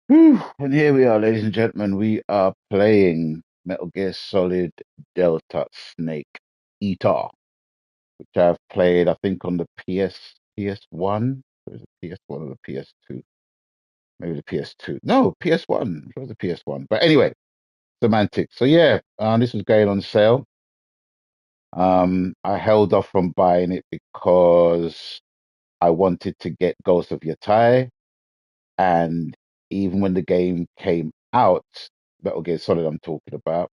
Whew. And here we are, ladies and gentlemen. We are playing Metal Gear Solid Delta Snake Eater, which I've played, I think, on the PS1. It was the PS1 or the PS2? Maybe the PS2. No, PS1. It was the PS1. But anyway, semantics. So yeah, this was going on sale. I held off from buying it because I wanted to get Ghost of Yatai. And even when the game came out, Metal Gear Solid I'm talking about,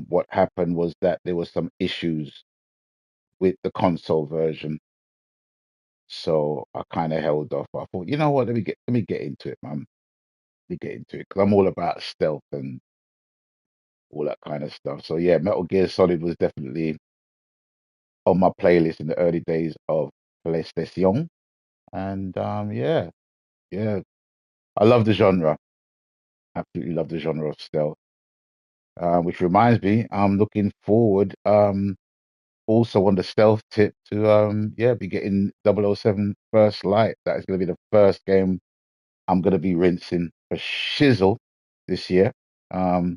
what happened was that there was some issues with the console version. So I kind of held off. I thought, you know what, let me get into it, man. Let me get into it because I'm all about stealth and all that kind of stuff. So yeah, Metal Gear Solid was definitely on my playlist in the early days of PlayStation. And yeah, yeah, I love the genre. Absolutely love the genre of stealth. Which reminds me, I'm looking forward also on the stealth tip to yeah, be getting 007 First Light. That is going to be the first game I'm going to be rinsing for shizzle this year. Um,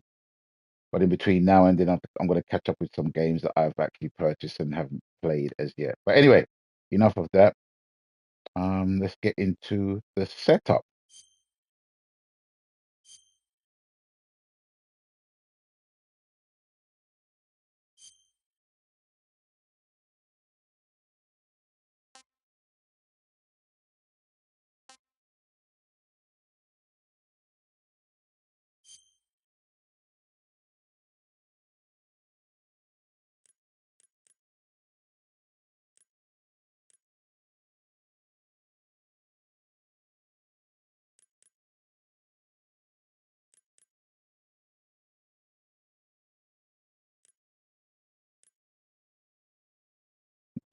but in between now and then, I'm going to catch up with some games that I've actually purchased and haven't played as yet. But anyway, enough of that. Let's get into the setup.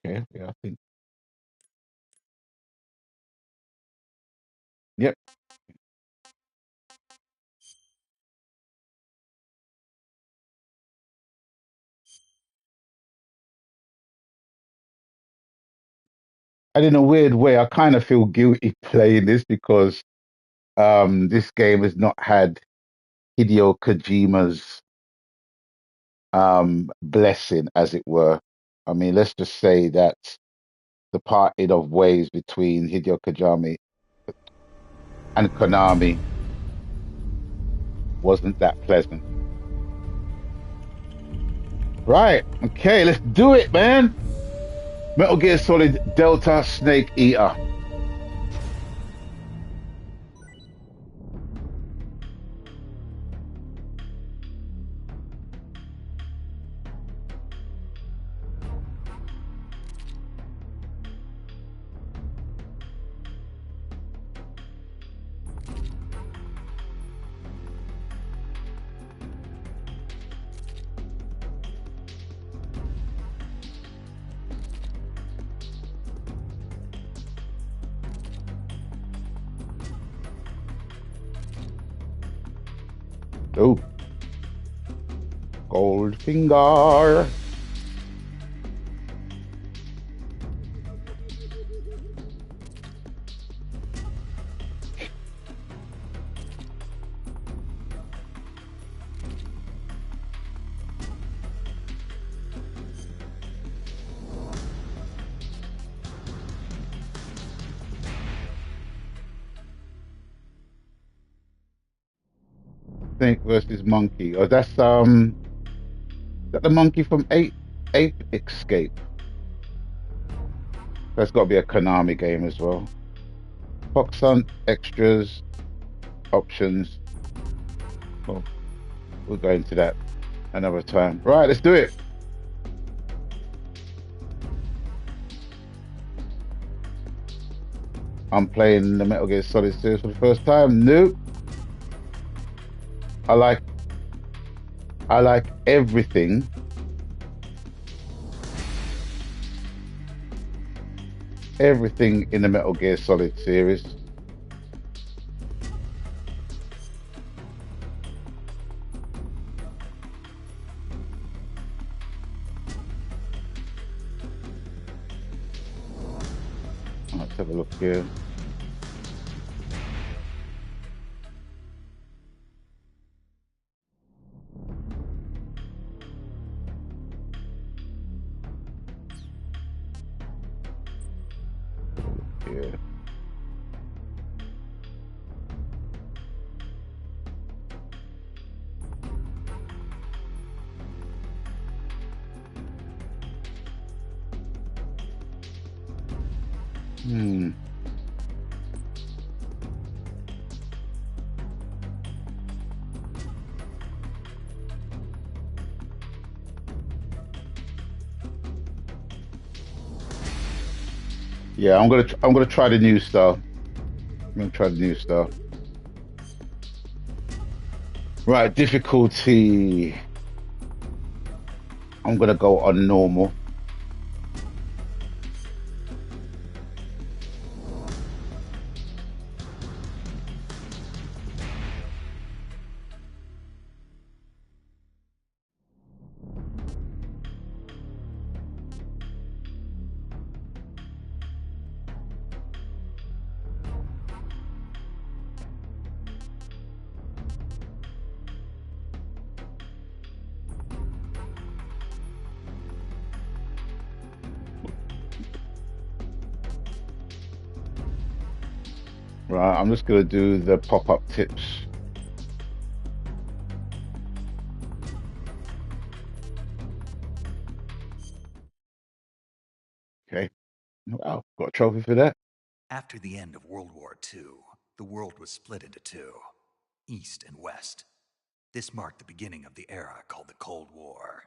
Okay, yeah, I think. Yep. And in a weird way, I kind of feel guilty playing this because this game has not had Hideo Kojima's blessing, as it were. I mean, let's just say that the parting of ways between Hideo Kojima and Konami wasn't that pleasant. Right, okay, let's do it, man. Metal Gear Solid Delta Snake Eater. Oh, Goldfinger. Snake versus Monkey. Oh, that's that the monkey from Ape Escape. That's got to be a Konami game as well. Fox Hunt, extras, options. Well, we'll go into that another time. Right, let's do it. I'm playing the Metal Gear Solid series for the first time. Nope. I like I like everything in the Metal Gear Solid series. Let's have a look here. Yeah. Hmm. Yeah, I'm gonna try the new stuff. I'm gonna try the new stuff. Right, difficulty. I'm gonna go on normal. Right, I'm just gonna do the pop-up tips. Okay. Wow, got a trophy for that. After the end of World War II, the world was split into two, East and West. This marked the beginning of the era called the Cold War.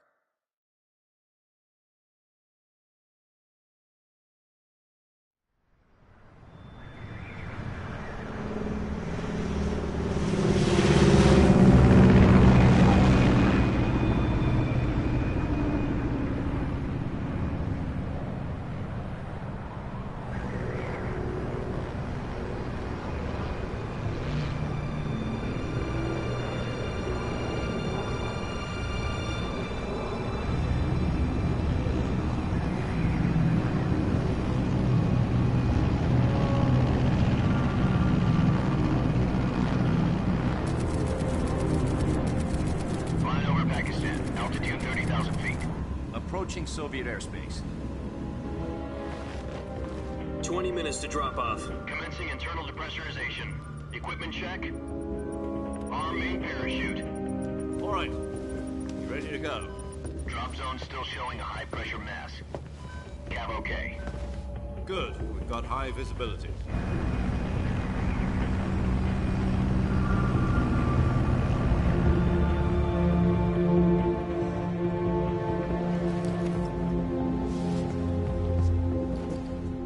Flying over Pakistan, altitude 30,000 feet. Approaching Soviet airspace. 20 minutes to drop off. Commencing internal depressurization. Equipment check. Arm main parachute. All right. You ready to go? Drop zone still showing a high pressure mass. Cav okay. Good. We've got high visibility.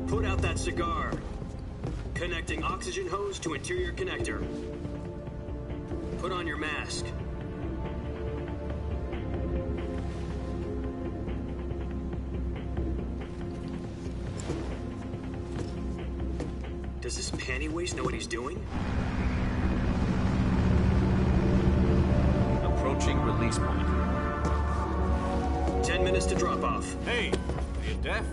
Put out that cigar. Connecting oxygen hose to interior connector. Put on your mask. Does this panty waste know what he's doing? Approaching release point. 10 minutes to drop off. Hey, are you deaf?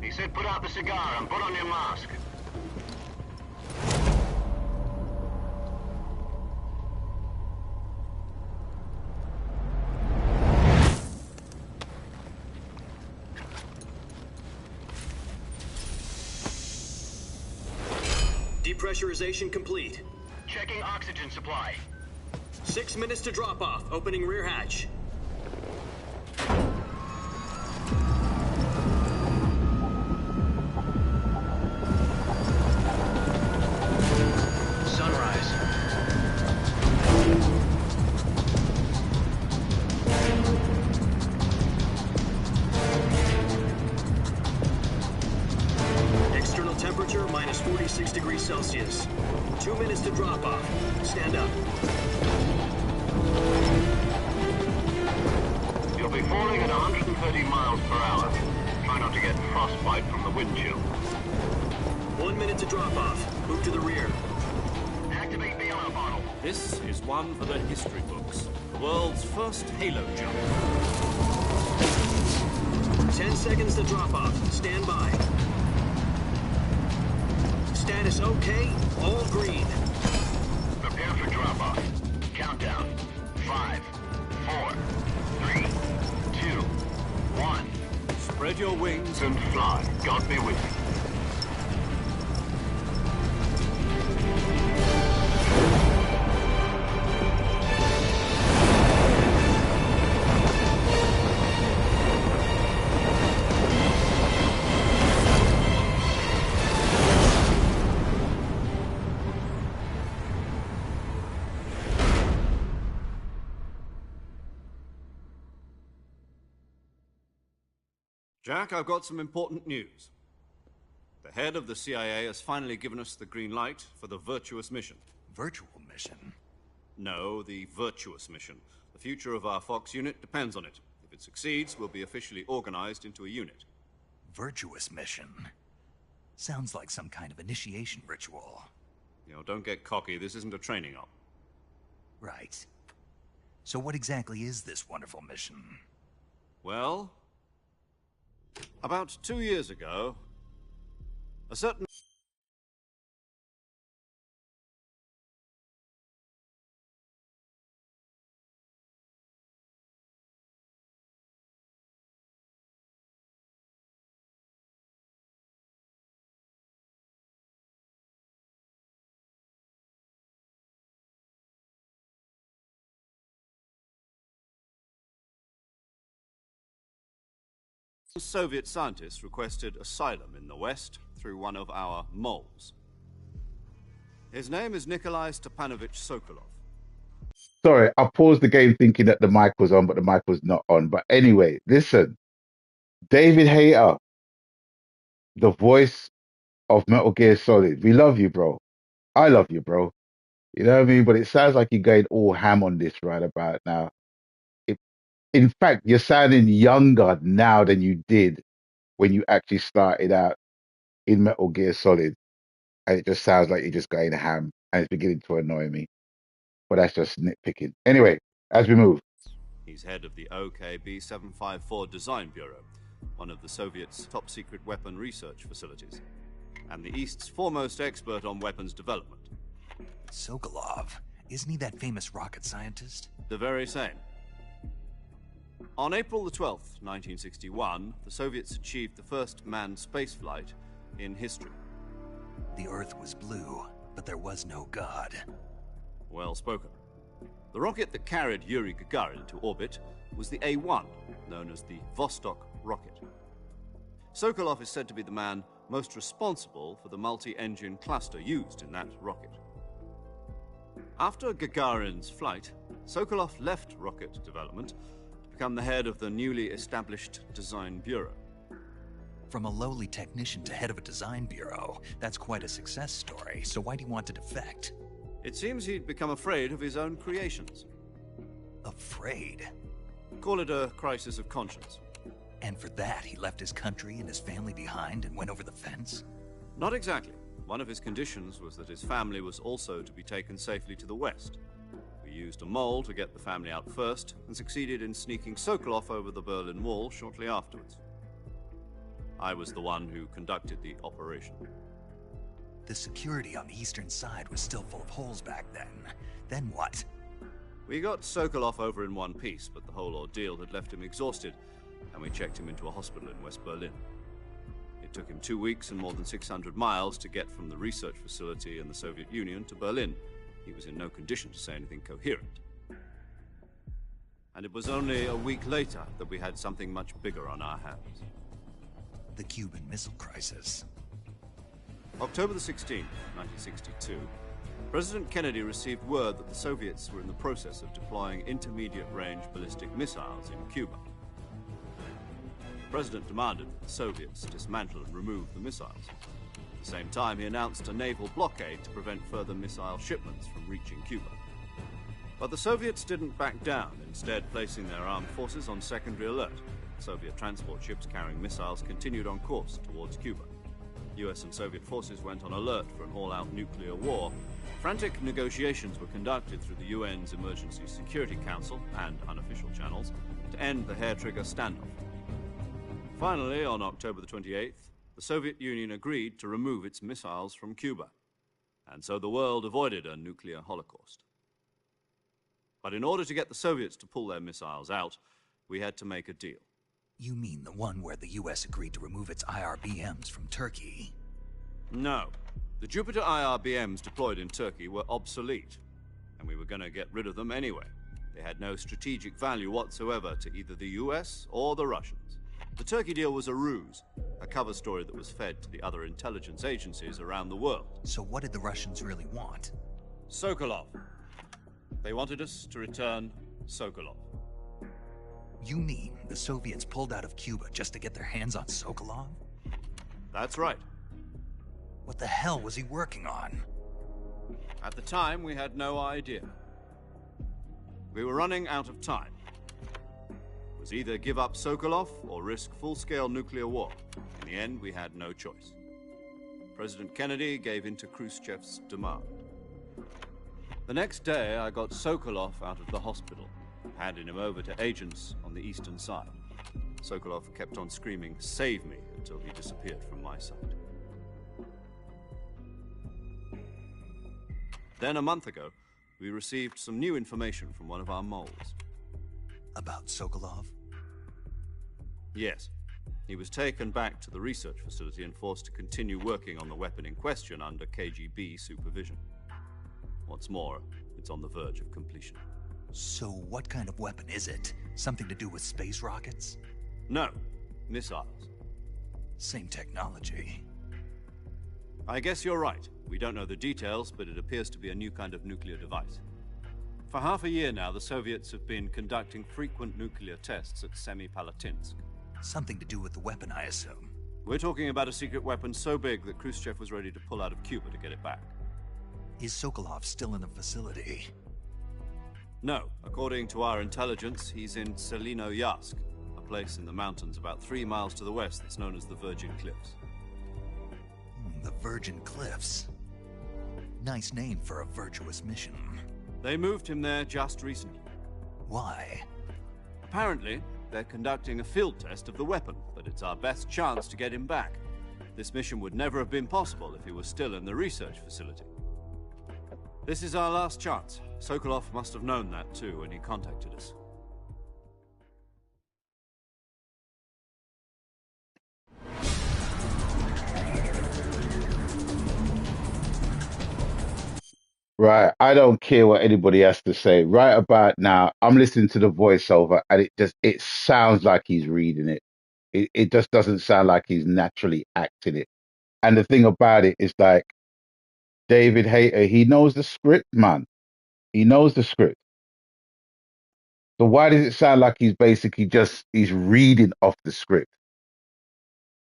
He said put out the cigar and put on your mask. Depressurization complete. Checking oxygen supply. 6 minutes to drop off. Opening rear hatch. Sunrise. External temperature minus 46 degrees Celsius. 2 minutes to drop off. Stand up. You'll be falling at 130 miles per hour. Try not to get frostbite from the wind chill. 1 minute to drop off. Move to the rear. Activate bailout bottle. This is one for the history books. The world's first halo jump. 10 seconds to drop off. Stand by. Status okay. All green. Prepare for drop-off. Countdown. 5, 4, 3, 2, 1. Spread your wings And fly. God be with you. Jack, I've got some important news. The head of the CIA has finally given us the green light for the virtuous mission. Virtual mission? No, the virtuous mission. The future of our Fox unit depends on it. If it succeeds, we'll be officially organized into a unit. Virtuous mission? Sounds like some kind of initiation ritual. You know, don't get cocky. This isn't a training op. Right. So what exactly is this wonderful mission? Well, about 2 years ago, a certain Soviet scientist requested asylum in the West through one of our moles. His name is Nikolai Stepanovich Sokolov. Sorry, I paused the game thinking that the mic was on, but the mic was not on. But anyway, listen, David Hayter, the voice of Metal Gear Solid. We love you, bro. I love you, bro. You know what I mean? But it sounds like you're going all ham on this right about now. It, in fact, you're sounding younger now than you did when you actually started out in Metal Gear Solid. And it just sounds like you're just going ham, and it's beginning to annoy me. But that's just nitpicking. Anyway, as we move. He's head of the OKB-754 Design Bureau, one of the Soviets' top-secret weapon research facilities, and the East's foremost expert on weapons development. Sokolov, isn't he that famous rocket scientist? The very same. On April the 12th, 1961, the Soviets achieved the first manned spaceflight in history. The Earth was blue, but there was no God. Well spoken. The rocket that carried Yuri Gagarin to orbit was the A-1, known as the Vostok rocket. Sokolov is said to be the man most responsible for the multi-engine cluster used in that rocket. After Gagarin's flight, Sokolov left rocket development to become the head of the newly established Design Bureau. From a lowly technician to head of a design bureau, that's quite a success story, so why'd he want to defect? It seems he'd become afraid of his own creations. Afraid? Call it a crisis of conscience. And for that, he left his country and his family behind and went over the fence? Not exactly. One of his conditions was that his family was also to be taken safely to the West. We used a mole to get the family out first, and succeeded in sneaking Sokolov over the Berlin Wall shortly afterwards. I was the one who conducted the operation. The security on the eastern side was still full of holes back then. Then what? We got Sokolov over in one piece, but the whole ordeal had left him exhausted, and we checked him into a hospital in West Berlin. It took him 2 weeks and more than 600 miles to get from the research facility in the Soviet Union to Berlin. He was in no condition to say anything coherent. And it was only a week later that we had something much bigger on our hands. The Cuban Missile Crisis. October the 16th, 1962, President Kennedy received word that the Soviets were in the process of deploying intermediate-range ballistic missiles in Cuba. The President demanded that the Soviets dismantle and remove the missiles. At the same time, he announced a naval blockade to prevent further missile shipments from reaching Cuba. But the Soviets didn't back down, instead placing their armed forces on secondary alert. Soviet transport ships carrying missiles continued on course towards Cuba. US and Soviet forces went on alert for an all-out nuclear war. Frantic negotiations were conducted through the UN's Emergency Security Council and unofficial channels to end the hair-trigger standoff. Finally, on October the 28th, the Soviet Union agreed to remove its missiles from Cuba, and so the world avoided a nuclear holocaust. But in order to get the Soviets to pull their missiles out, we had to make a deal. You mean the one where the US agreed to remove its IRBMs from Turkey? No. The Jupiter IRBMs deployed in Turkey were obsolete, and we were going to get rid of them anyway. They had no strategic value whatsoever to either the US or the Russians. The Turkey deal was a ruse, a cover story that was fed to the other intelligence agencies around the world. So what did the Russians really want? Sokolov. They wanted us to return Sokolov. You mean the Soviets pulled out of Cuba just to get their hands on Sokolov? That's right. What the hell was he working on? At the time, we had no idea. We were running out of time. It was either give up Sokolov or risk full-scale nuclear war. In the end, we had no choice. President Kennedy gave in to Khrushchev's demand. The next day, I got Sokolov out of the hospital, handed him over to agents on the eastern side. Sokolov kept on screaming, "Save me," until he disappeared from my sight. Then, a month ago, we received some new information from one of our moles. About Sokolov? Yes. He was taken back to the research facility and forced to continue working on the weapon in question under KGB supervision. What's more, it's on the verge of completion. So what kind of weapon is it? Something to do with space rockets? No, missiles. Same technology. I guess you're right. We don't know the details, but it appears to be a new kind of nuclear device. For half a year now, the Soviets have been conducting frequent nuclear tests at Semipalatinsk. Something to do with the weapon, I assume. We're talking about a secret weapon so big that Khrushchev was ready to pull out of Cuba to get it back. Is Sokolov still in the facility? No. According to our intelligence, he's in Selinoyarsk, a place in the mountains about 3 miles to the west that's known as the Virgin Cliffs. The Virgin Cliffs. Nice name for a virtuous mission. They moved him there just recently. Why? Apparently, they're conducting a field test of the weapon, but it's our best chance to get him back. This mission would never have been possible if he was still in the research facility. This is our last chance. Sokolov must have known that too when he contacted us. Right. I don't care what anybody has to say. Right about now, I'm listening to the voiceover and it sounds like he's reading it. It just doesn't sound like he's naturally acting it. And the thing about it is like David Hayter, he knows the script, man. He knows the script. So why does it sound like he's basically he's reading off the script?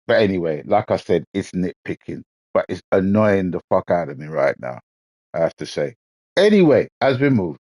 But anyway, like I said, it's nitpicking, but it's annoying the fuck out of me right now, I have to say. Anyway, as we move.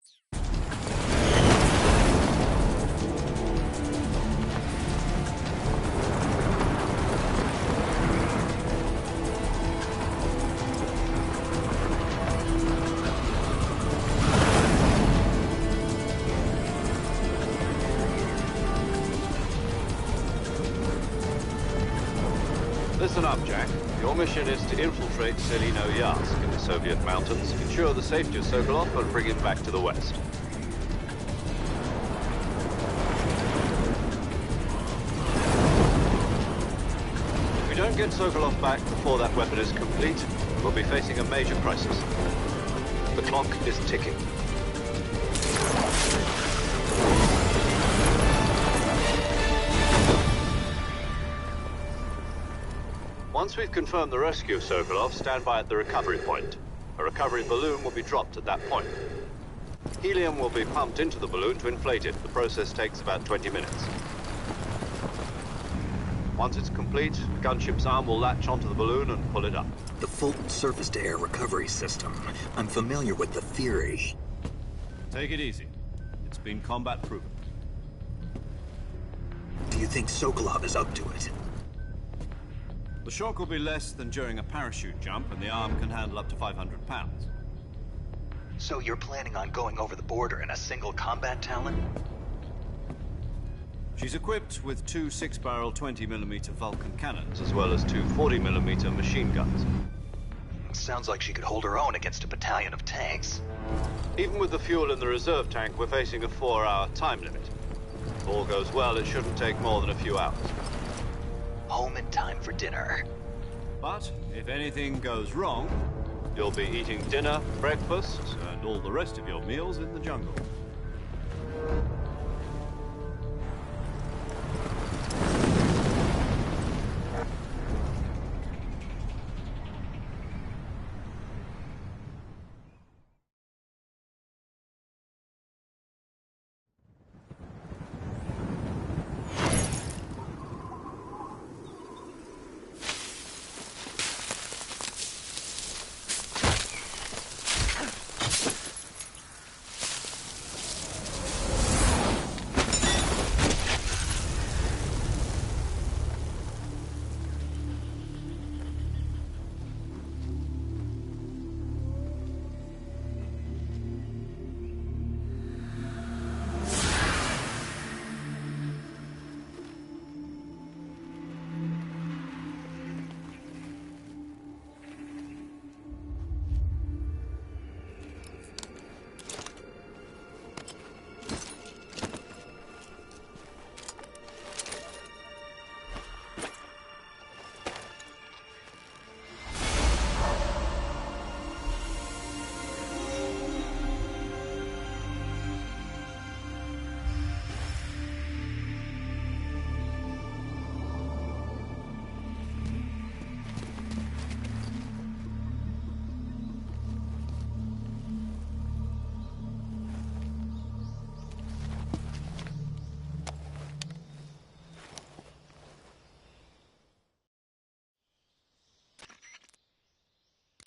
Listen up, Jack. Your mission is to infiltrate Selinoyarsk in the Soviet mountains, ensure the safety of Sokolov, and bring him back to the west. If we don't get Sokolov back before that weapon is complete, we'll be facing a major crisis. The clock is ticking. Once we've confirmed the rescue of Sokolov, stand by at the recovery point. A recovery balloon will be dropped at that point. Helium will be pumped into the balloon to inflate it. The process takes about 20 minutes. Once it's complete, the gunship's arm will latch onto the balloon and pull it up. The Fulton surface-to-air recovery system. I'm familiar with the theory. Take it easy. It's been combat proven. Do you think Sokolov is up to it? The shock will be less than during a parachute jump, and the arm can handle up to 500 pounds. So you're planning on going over the border in a single combat Talon? She's equipped with 2 6-barrel 20mm Vulcan cannons, as well as 2 40mm machine guns. Sounds like she could hold her own against a battalion of tanks. Even with the fuel in the reserve tank, we're facing a 4-hour time limit. If all goes well, it shouldn't take more than a few hours. Home in time for dinner. But if anything goes wrong, you'll be eating dinner, breakfast, and all the rest of your meals in the jungle.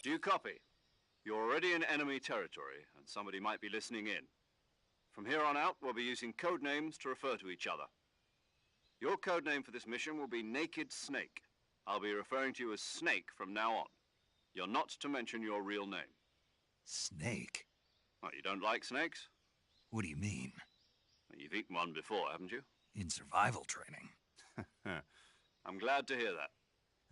Do you copy? You're already in enemy territory, and somebody might be listening in. From here on out, we'll be using code names to refer to each other. Your code name for this mission will be Naked Snake. I'll be referring to you as Snake from now on. You're not to mention your real name. Snake? What, you don't like snakes? What do you mean? You've eaten one before, haven't you? In survival training? I'm glad to hear that.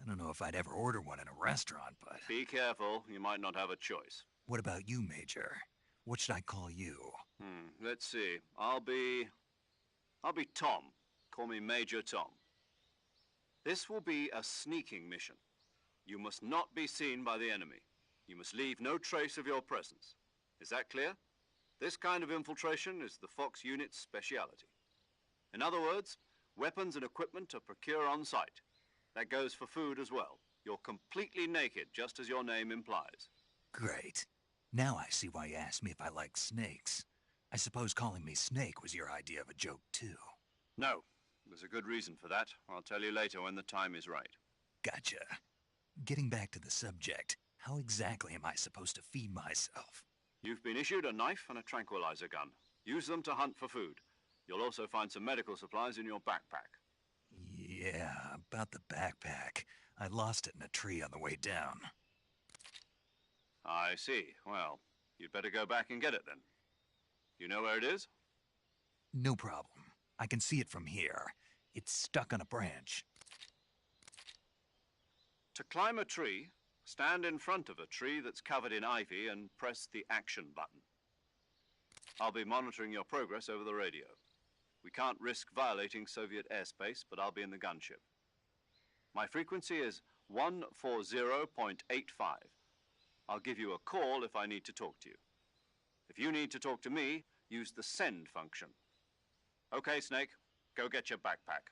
I don't know if I'd ever order one in a restaurant, but... Be careful, you might not have a choice. What about you, Major? What should I call you? Let's see. I'll be Tom. Call me Major Tom. This will be a sneaking mission. You must not be seen by the enemy. You must leave no trace of your presence. Is that clear? This kind of infiltration is the Fox unit's speciality. In other words, weapons and equipment are procured on site. That goes for food as well. You're completely naked, just as your name implies. Great. Now I see why you asked me if I like snakes. I suppose calling me Snake was your idea of a joke, too. No. There's a good reason for that. I'll tell you later when the time is right. Gotcha. Getting back to the subject, how exactly am I supposed to feed myself? You've been issued a knife and a tranquilizer gun. Use them to hunt for food. You'll also find some medical supplies in your backpack. Yeah, about the backpack. I lost it in a tree on the way down. I see. Well, you'd better go back and get it then. You know where it is? No problem. I can see it from here. It's stuck on a branch. To climb a tree, stand in front of a tree that's covered in ivy and press the action button. I'll be monitoring your progress over the radio. We can't risk violating Soviet airspace, but I'll be in the gunship. My frequency is 140.85. I'll give you a call if I need to talk to you. If you need to talk to me, use the send function. Okay, Snake, go get your backpack.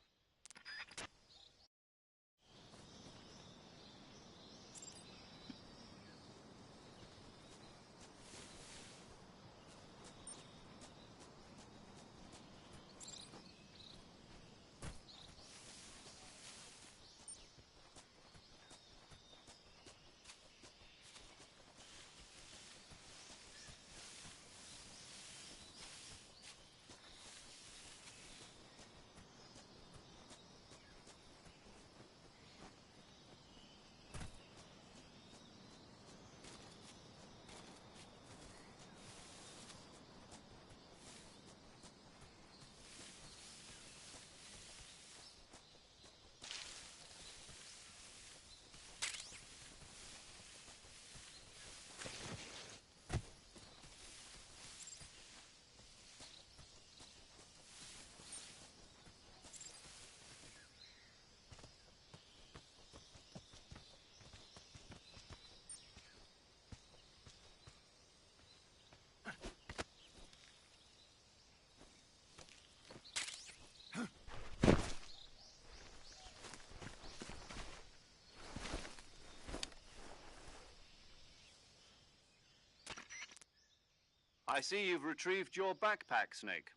I see you've retrieved your backpack, Snake.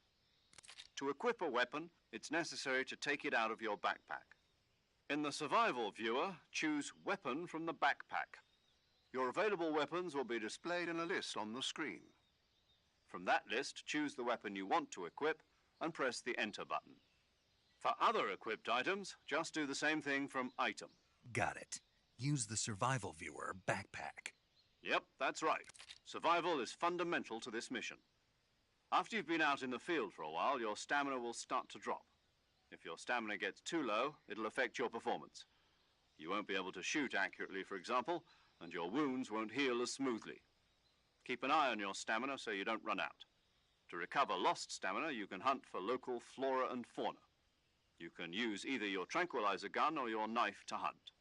To equip a weapon, it's necessary to take it out of your backpack. In the survival viewer, choose Weapon from the backpack. Your available weapons will be displayed in a list on the screen. From that list, choose the weapon you want to equip and press the Enter button. For other equipped items, just do the same thing from Item. Got it. Use the survival viewer backpack. Yep, that's right. Survival is fundamental to this mission. After you've been out in the field for a while, your stamina will start to drop. If your stamina gets too low, it'll affect your performance. You won't be able to shoot accurately, for example, and your wounds won't heal as smoothly. Keep an eye on your stamina so you don't run out. To recover lost stamina, you can hunt for local flora and fauna. You can use either your tranquilizer gun or your knife to hunt.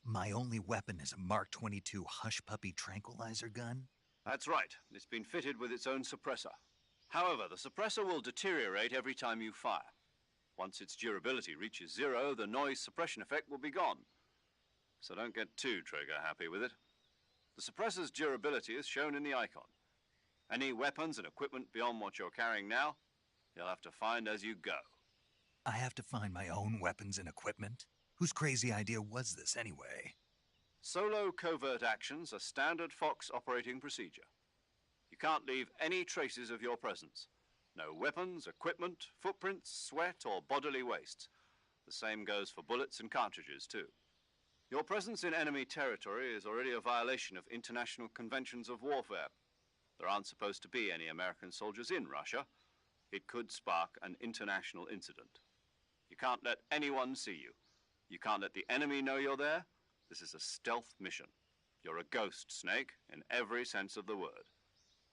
My only weapon is a Mark 22 Hush Puppy tranquilizer gun? That's right. It's been fitted with its own suppressor. However, the suppressor will deteriorate every time you fire. Once its durability reaches 0, the noise suppression effect will be gone. So don't get too trigger-happy with it. The suppressor's durability is shown in the icon. Any weapons and equipment beyond what you're carrying now, you'll have to find as you go. I have to find my own weapons and equipment? Whose crazy idea was this, anyway? Solo covert actions are standard Fox operating procedure. You can't leave any traces of your presence. No weapons, equipment, footprints, sweat, or bodily waste. The same goes for bullets and cartridges, too. Your presence in enemy territory is already a violation of international conventions of warfare. There aren't supposed to be any American soldiers in Russia. It could spark an international incident. You can't let anyone see you. You can't let the enemy know you're there. This is a stealth mission. You're a ghost, Snake, in every sense of the word.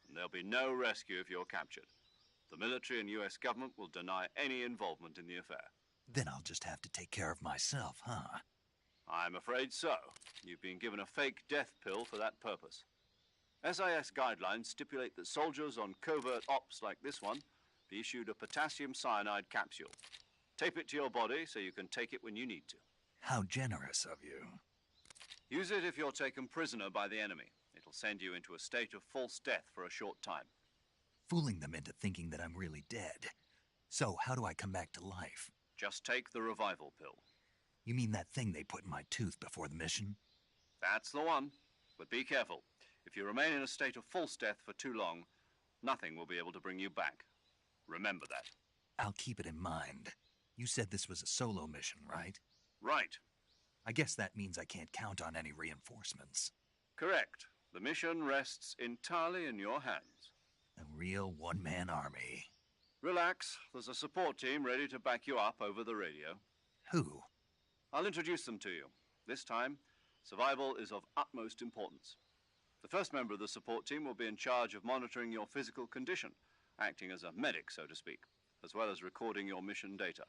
And there'll be no rescue if you're captured. The military and US government will deny any involvement in the affair. Then I'll just have to take care of myself, huh? I'm afraid so. You've been given a fake death pill for that purpose. SIS guidelines stipulate that soldiers on covert ops like this one be issued a potassium cyanide capsule. Tape it to your body so you can take it when you need to. How generous of you. Use it if you're taken prisoner by the enemy. It'll send you into a state of false death for a short time. Fooling them into thinking that I'm really dead. So how do I come back to life? Just take the revival pill. You mean that thing they put in my tooth before the mission? That's the one. But be careful. If you remain in a state of false death for too long, nothing will be able to bring you back. Remember that. I'll keep it in mind. You said this was a solo mission, right? Right. I guess that means I can't count on any reinforcements. Correct. The mission rests entirely in your hands. A real one-man army. Relax. There's a support team ready to back you up over the radio. Who? I'll introduce them to you. This time, survival is of utmost importance. The first member of the support team will be in charge of monitoring your physical condition, acting as a medic, so to speak, as well as recording your mission data.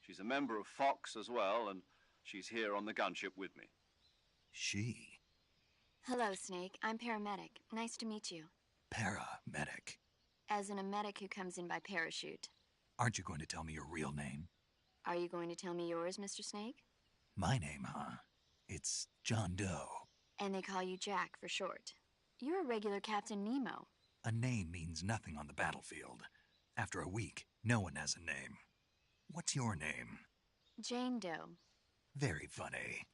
She's a member of Fox as well, and she's here on the gunship with me. She? Hello, Snake. I'm paramedic. Nice to meet you. Paramedic. As in a medic who comes in by parachute. Aren't you going to tell me your real name? Are you going to tell me yours, Mr. Snake? My name, huh? It's John Doe. And they call you Jack for short. You're a regular Captain Nemo. A name means nothing on the battlefield. After a week, no one has a name. What's your name? Jane Doe. Very funny.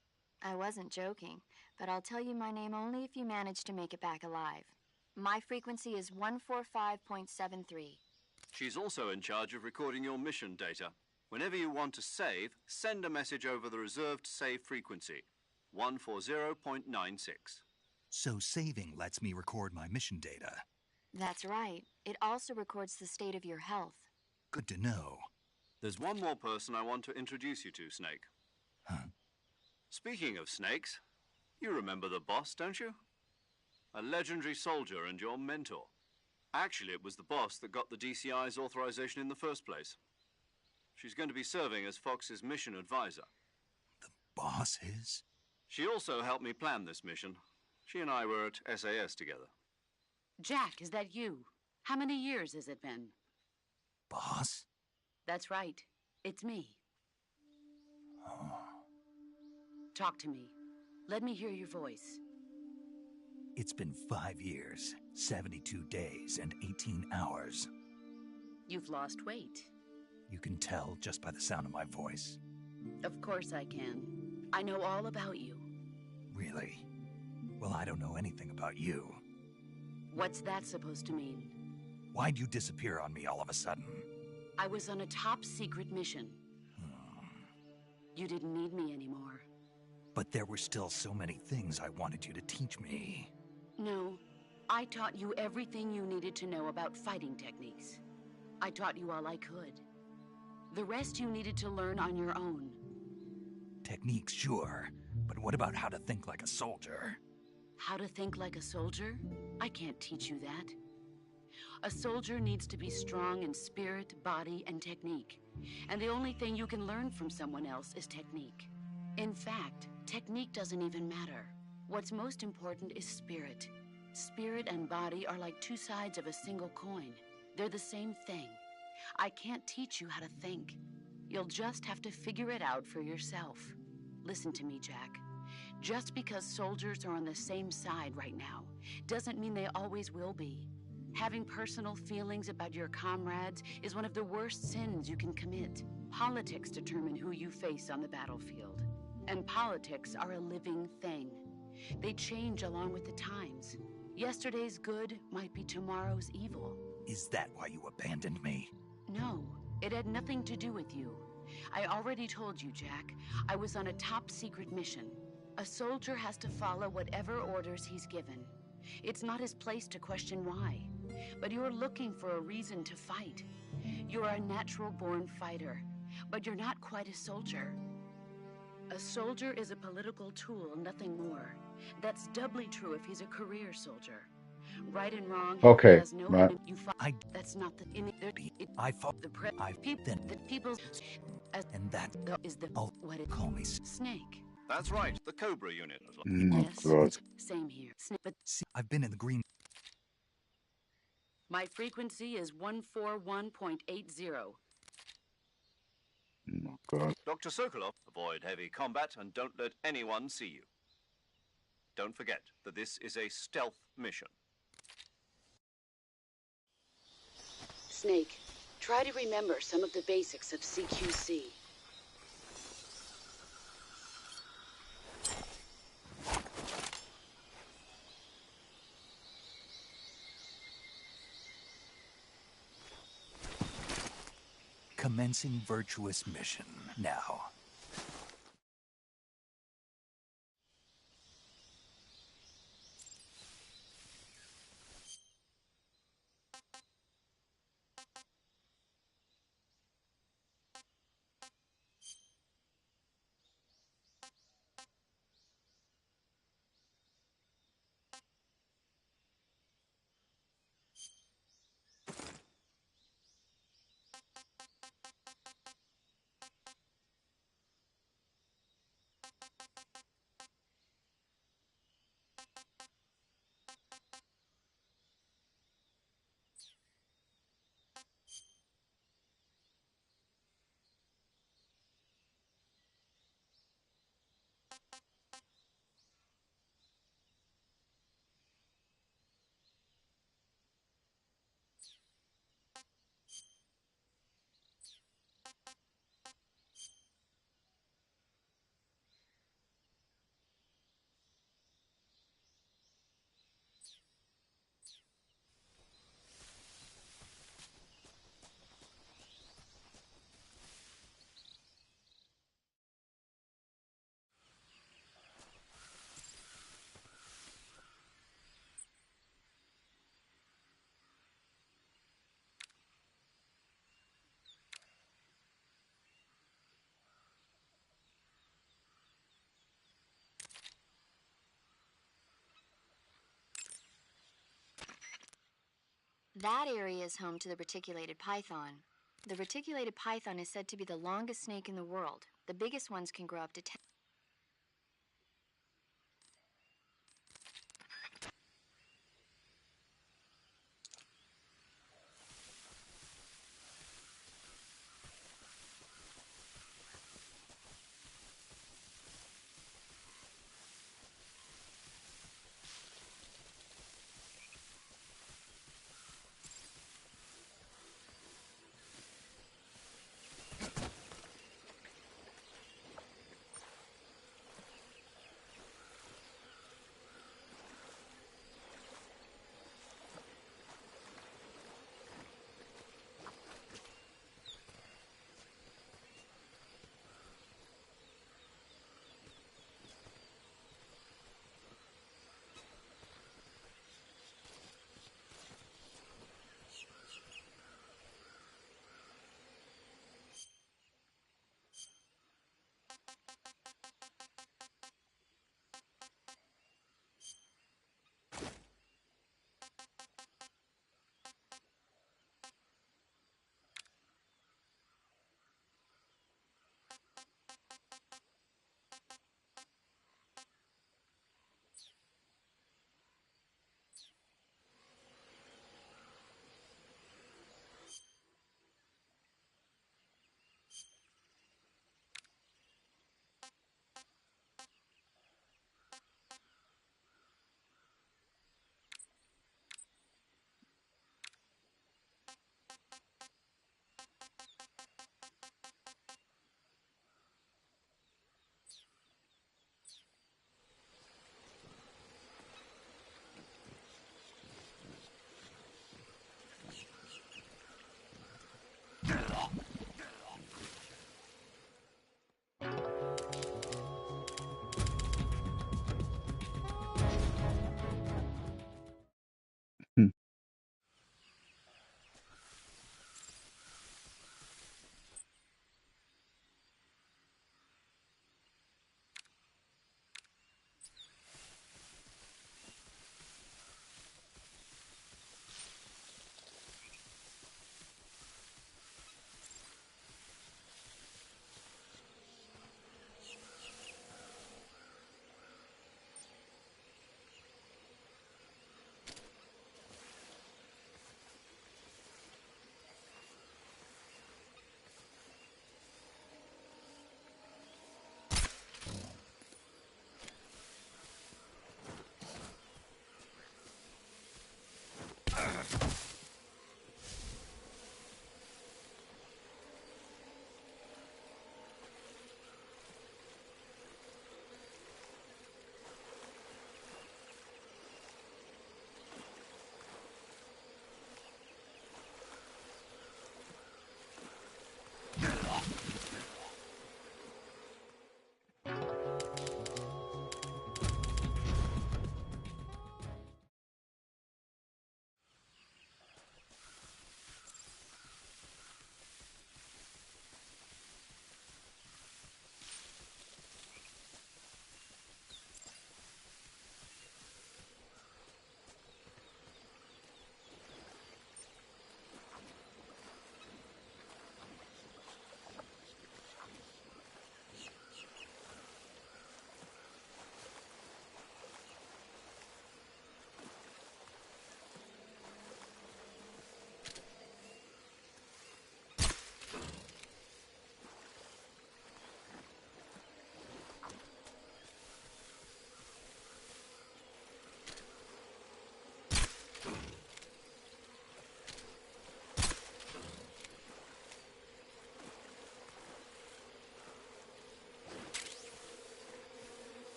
I wasn't joking, but I'll tell you my name only if you manage to make it back alive. My frequency is 145.73. She's also in charge of recording your mission data. Whenever you want to save, send a message over the reserved save frequency, 140.96. So saving lets me record my mission data. That's right. It also records the state of your health. Good to know. There's one more person I want to introduce you to, Snake. Huh? Speaking of snakes, you remember the boss, don't you? A legendary soldier and your mentor. Actually, it was the boss that got the DCI's authorization in the first place. She's going to be serving as Fox's mission advisor. The boss is? She also helped me plan this mission. She and I were at SAS together. Jack, is that you? How many years has it been? Boss? That's right. It's me. Oh. Talk to me. Let me hear your voice. It's been 5 years, 72 days, and 18 hours. You've lost weight. You can tell just by the sound of my voice. Of course I can. I know all about you. Really? Well, I don't know anything about you. What's that supposed to mean? Why'd you disappear on me all of a sudden? I was on a top-secret mission. You didn't need me anymore. But there were still so many things I wanted you to teach me. No, I taught you everything you needed to know about fighting techniques. I taught you all I could. The rest you needed to learn on your own. Techniques, sure. But what about how to think like a soldier? How to think like a soldier? I can't teach you that. A soldier needs to be strong in spirit, body, and technique. And the only thing you can learn from someone else is technique. In fact, technique doesn't even matter. What's most important is spirit. Spirit and body are like two sides of a single coin. They're the same thing. I can't teach you how to think. You'll just have to figure it out for yourself. Listen to me, Jack. Just because soldiers are on the same side right now doesn't mean they always will be. Having personal feelings about your comrades is one of the worst sins you can commit. Politics determine who you face on the battlefield. And politics are a living thing. They change along with the times. Yesterday's good might be tomorrow's evil. Is that why you abandoned me? No, it had nothing to do with you. I already told you, Jack. I was on a top-secret mission. A soldier has to follow whatever orders he's given. It's not his place to question why. But you're looking for a reason to fight. You're a natural-born fighter, but you're not quite a soldier. A soldier is a political tool, nothing more. That's doubly true if he's a career soldier. Right and wrong, Okay, he has no right. enemy. That's not the in the I fought the pre I people then the people's and that is the oh what it call me snake. That's right, the Cobra unit. Oh, Yes, God. same here. But see, I've been in the green. my frequency is 141.80. Oh, God. Dr. Sokolov, avoid heavy combat and don't let anyone see you. Don't forget that this is a stealth mission. Snake, try to remember some of the basics of CQC. Commencing virtuous mission now. That area is home to the reticulated python. The reticulated python is said to be the longest snake in the world. The biggest ones can grow up to 10.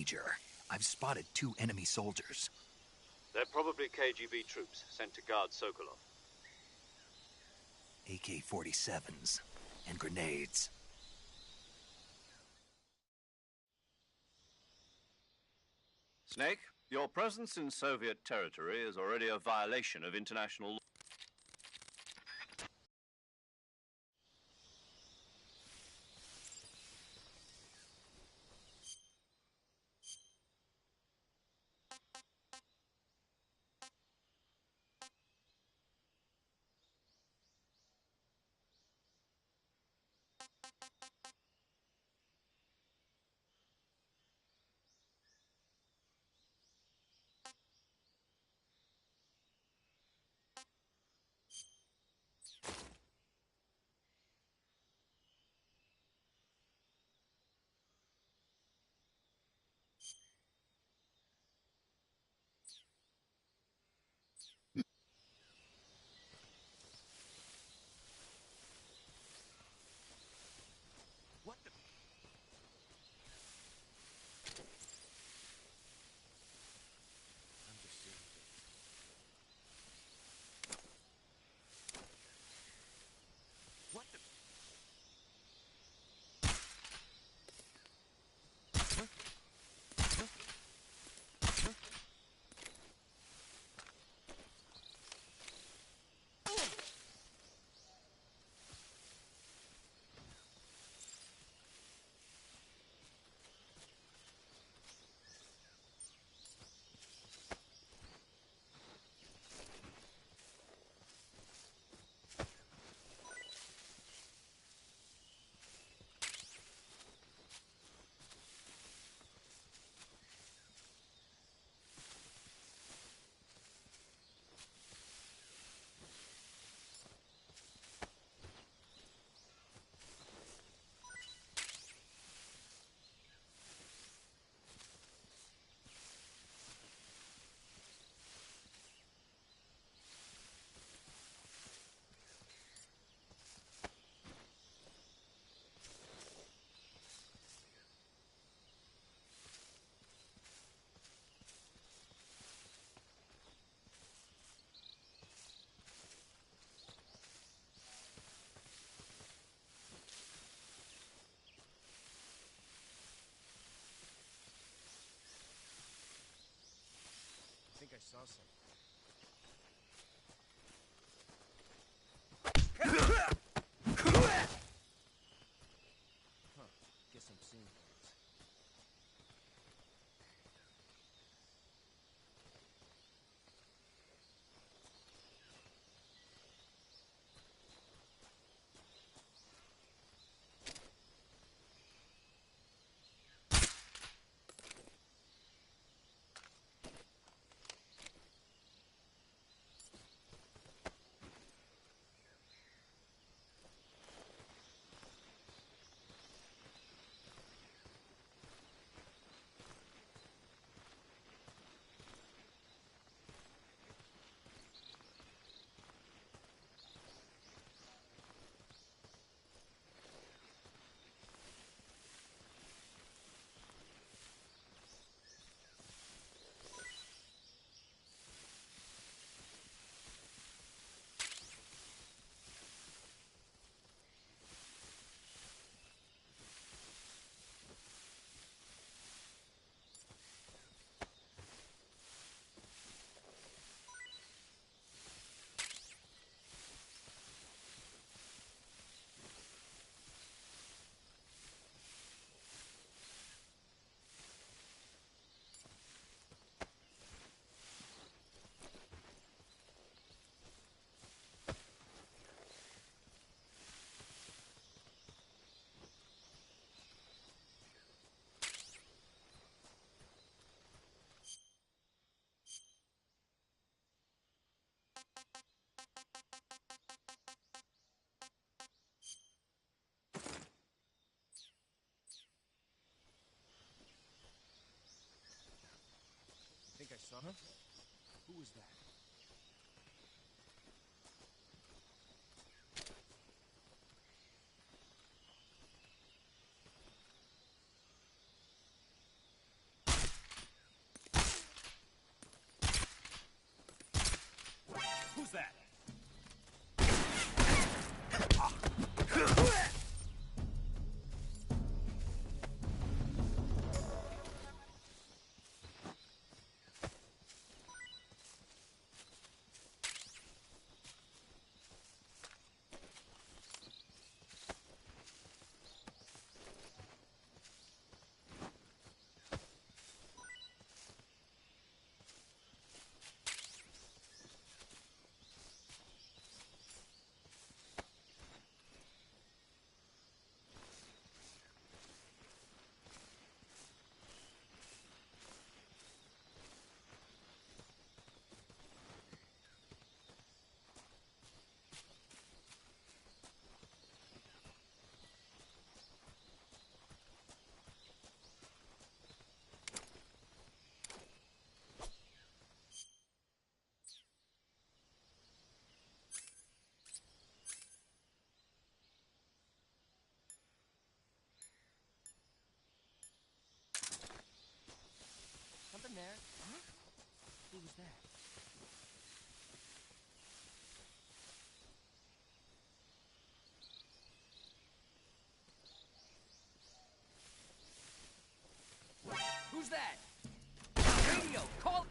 Major. I've spotted 2 enemy soldiers. They're probably KGB troops sent to guard Sokolov. AK-47s and grenades. Snake, your presence in Soviet territory is already a violation of international law. I think I saw something. Huh. Guess I'm seeing things. I think I saw. Huh? Who was that? Who's that? Something there. Huh? Who was that? Who's that? Radio, call.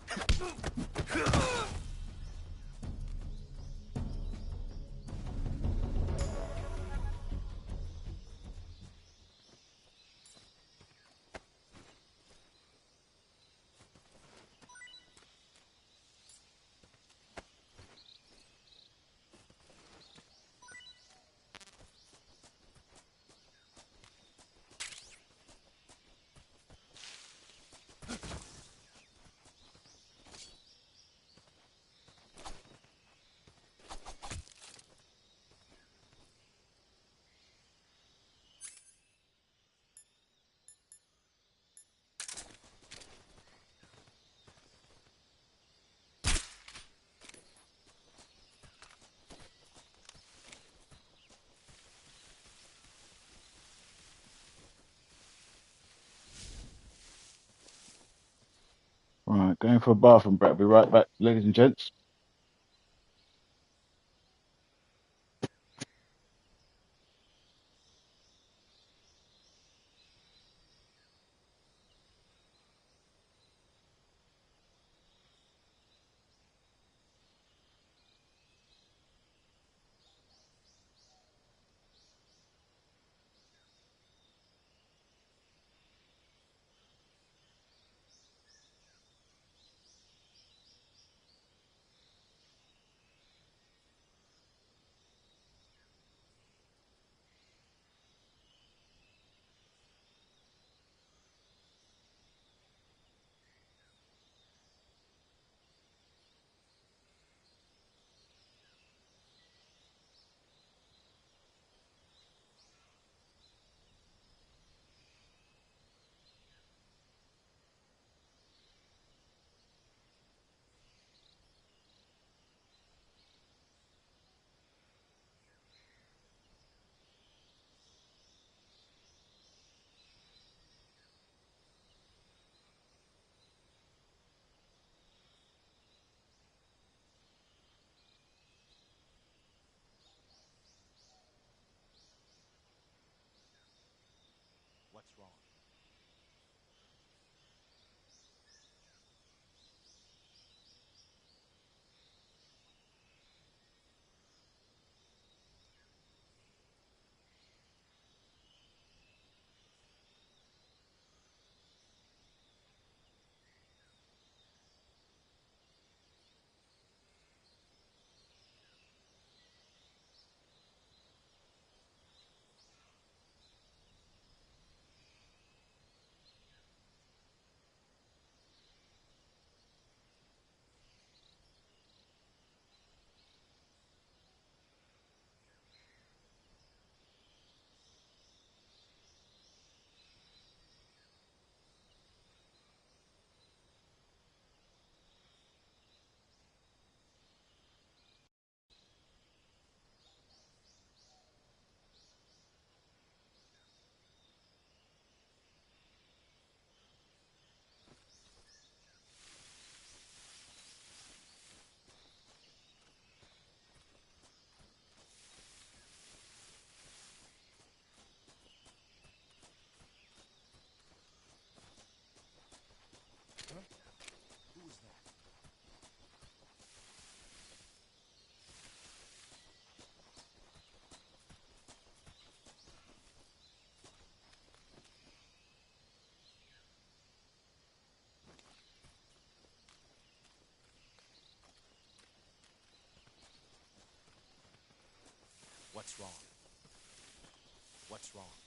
Right, going for a bathroom break. I'll be right back, ladies and gents. What's wrong? What's wrong?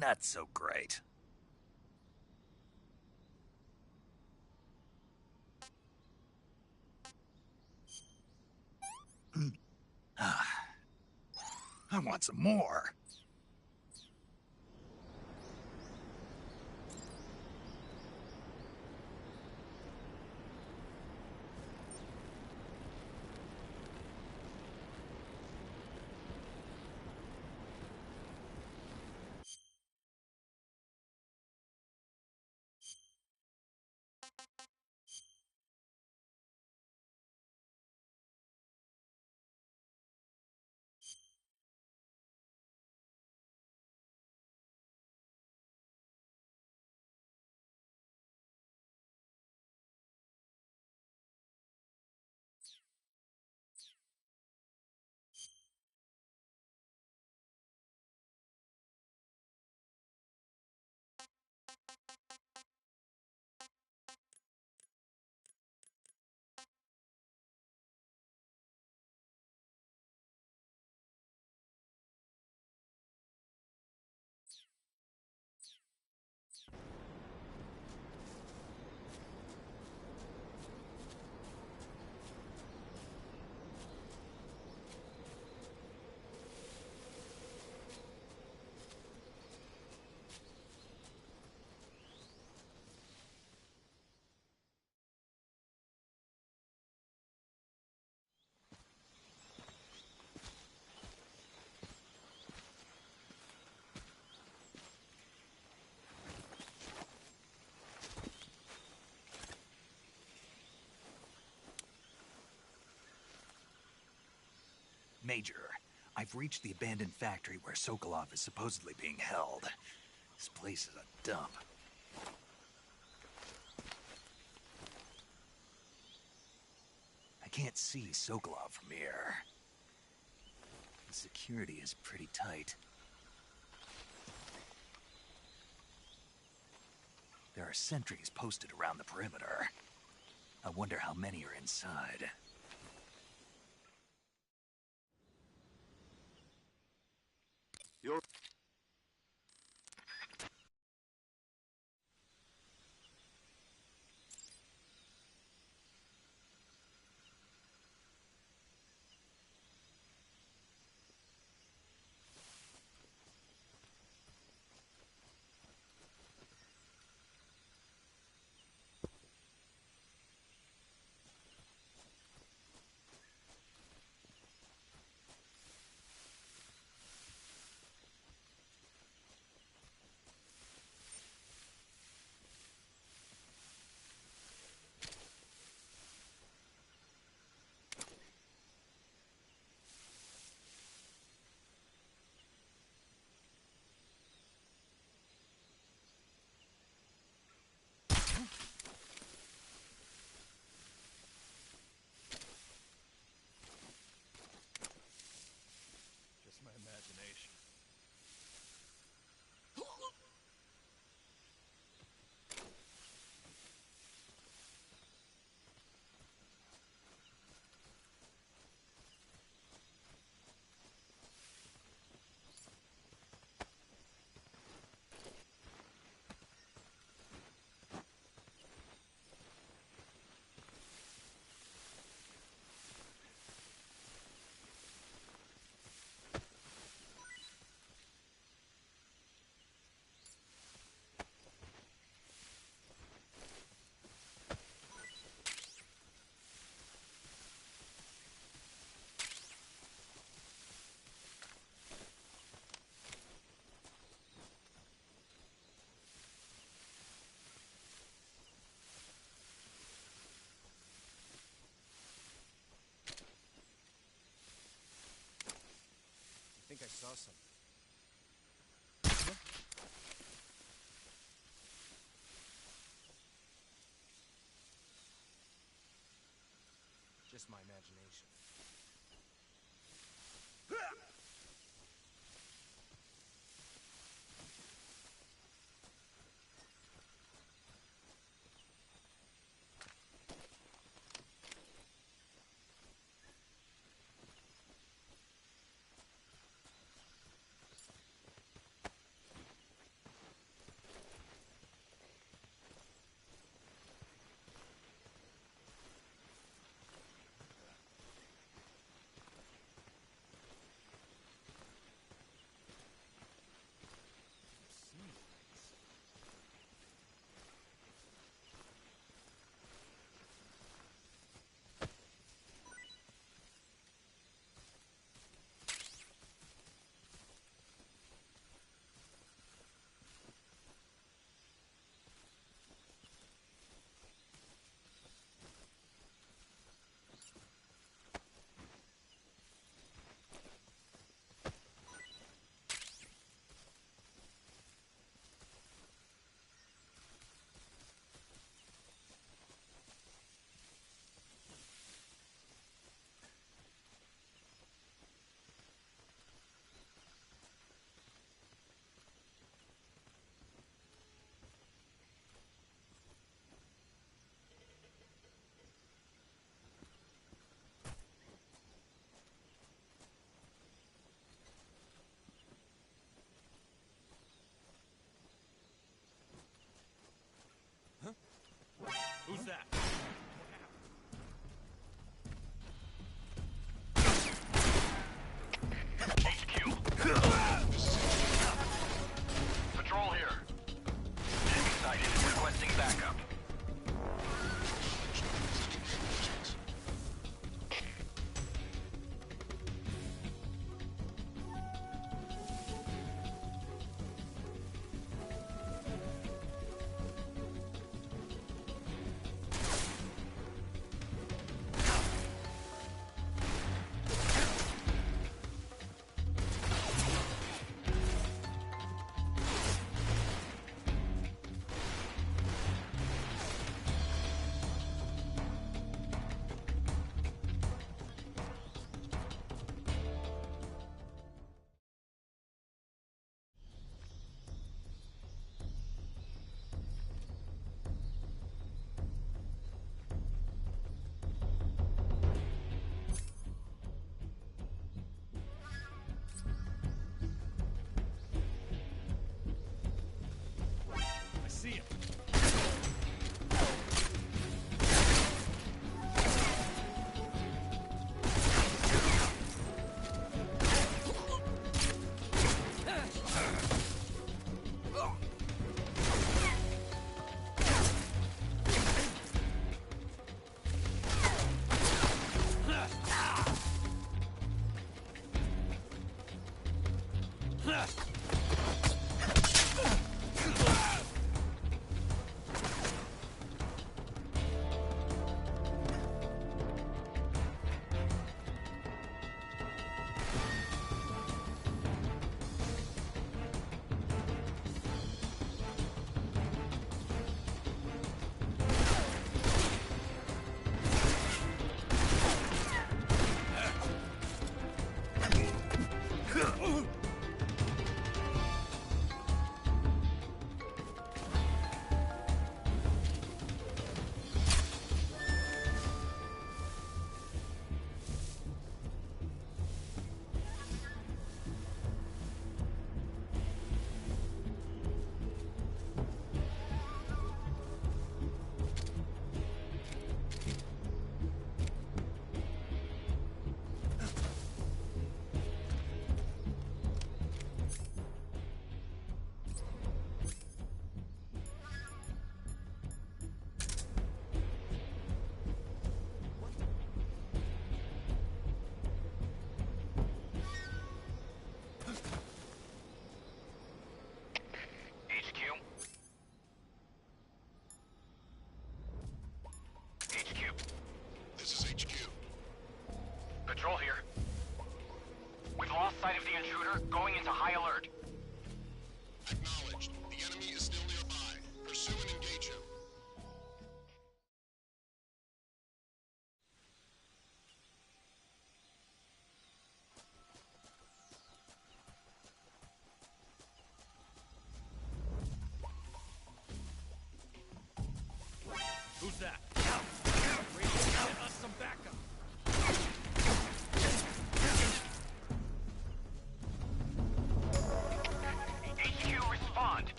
not so great. I want some more. Major, I've reached the abandoned factory where Sokolov is supposedly being held. This place is a dump. I can't see Sokolov from here. The security is pretty tight. There are sentries posted around the perimeter. I wonder how many are inside. You're... Just my imagination. I think I saw something. Just my imagination.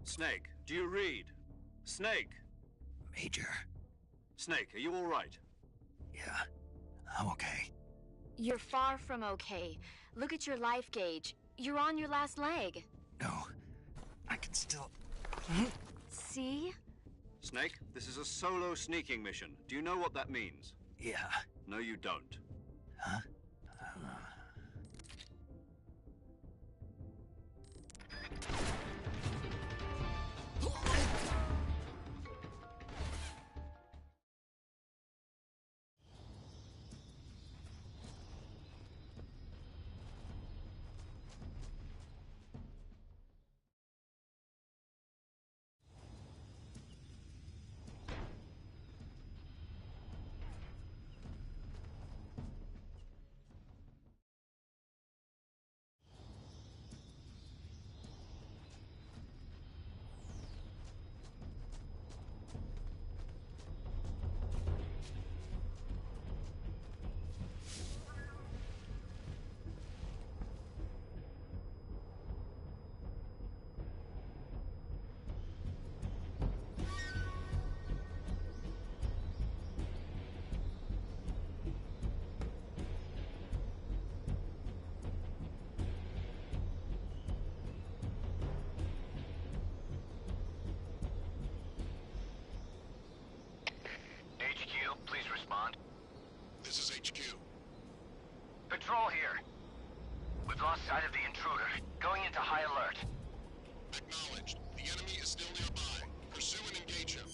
Snake, do you read? Snake! Major. Snake, are you all right? Yeah, I'm okay. You're far from okay. Look at your life gauge. You're on your last leg. No, I can still... See? Snake, this is a solo sneaking mission. Do you know what that means? Yeah. No, you don't. Huh? HQ, please respond. This is HQ. Patrol here. We've lost sight of the intruder. Going into high alert. Acknowledged. The enemy is still nearby. Pursue and engage him.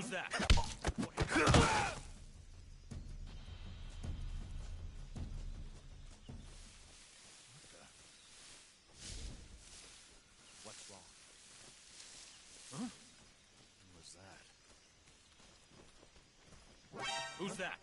Who's that? What's wrong? Huh? Who was that? Who's that?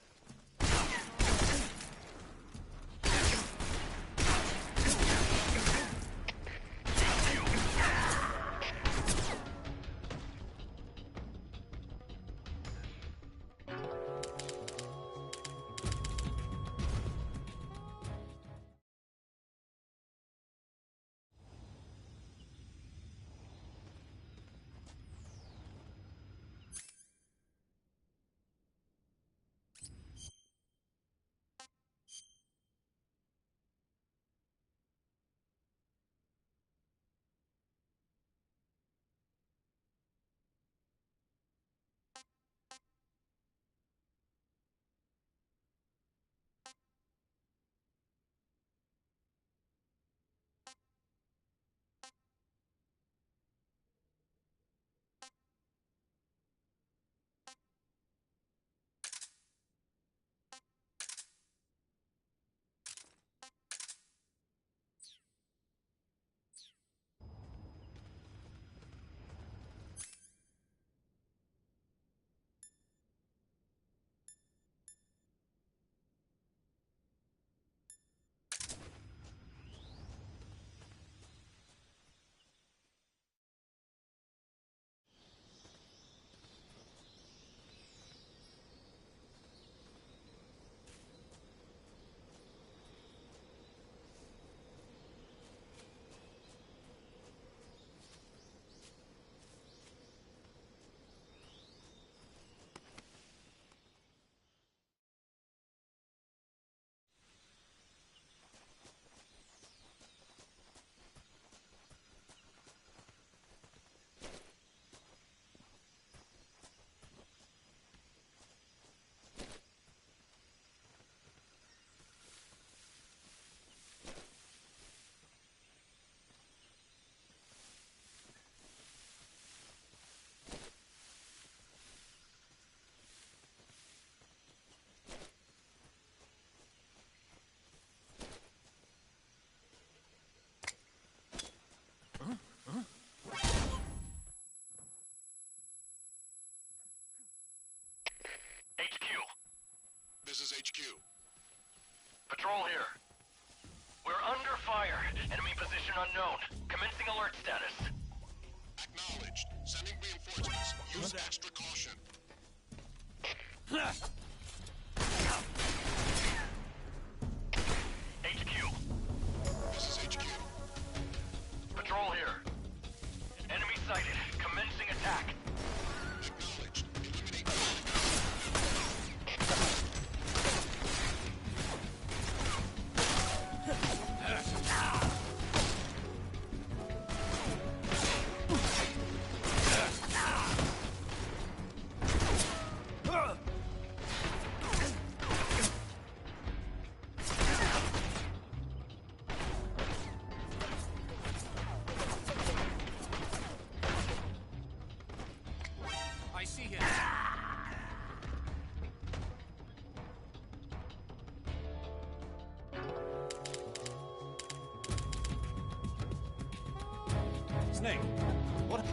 HQ. This is HQ. Patrol here. We're under fire. Enemy position unknown. Commencing alert status. Acknowledged. Sending reinforcements. Use extra caution. HQ. This is HQ. Patrol here. Enemy sighted. Commencing attack. Acknowledged. Eliminate. I see him. Snake, what?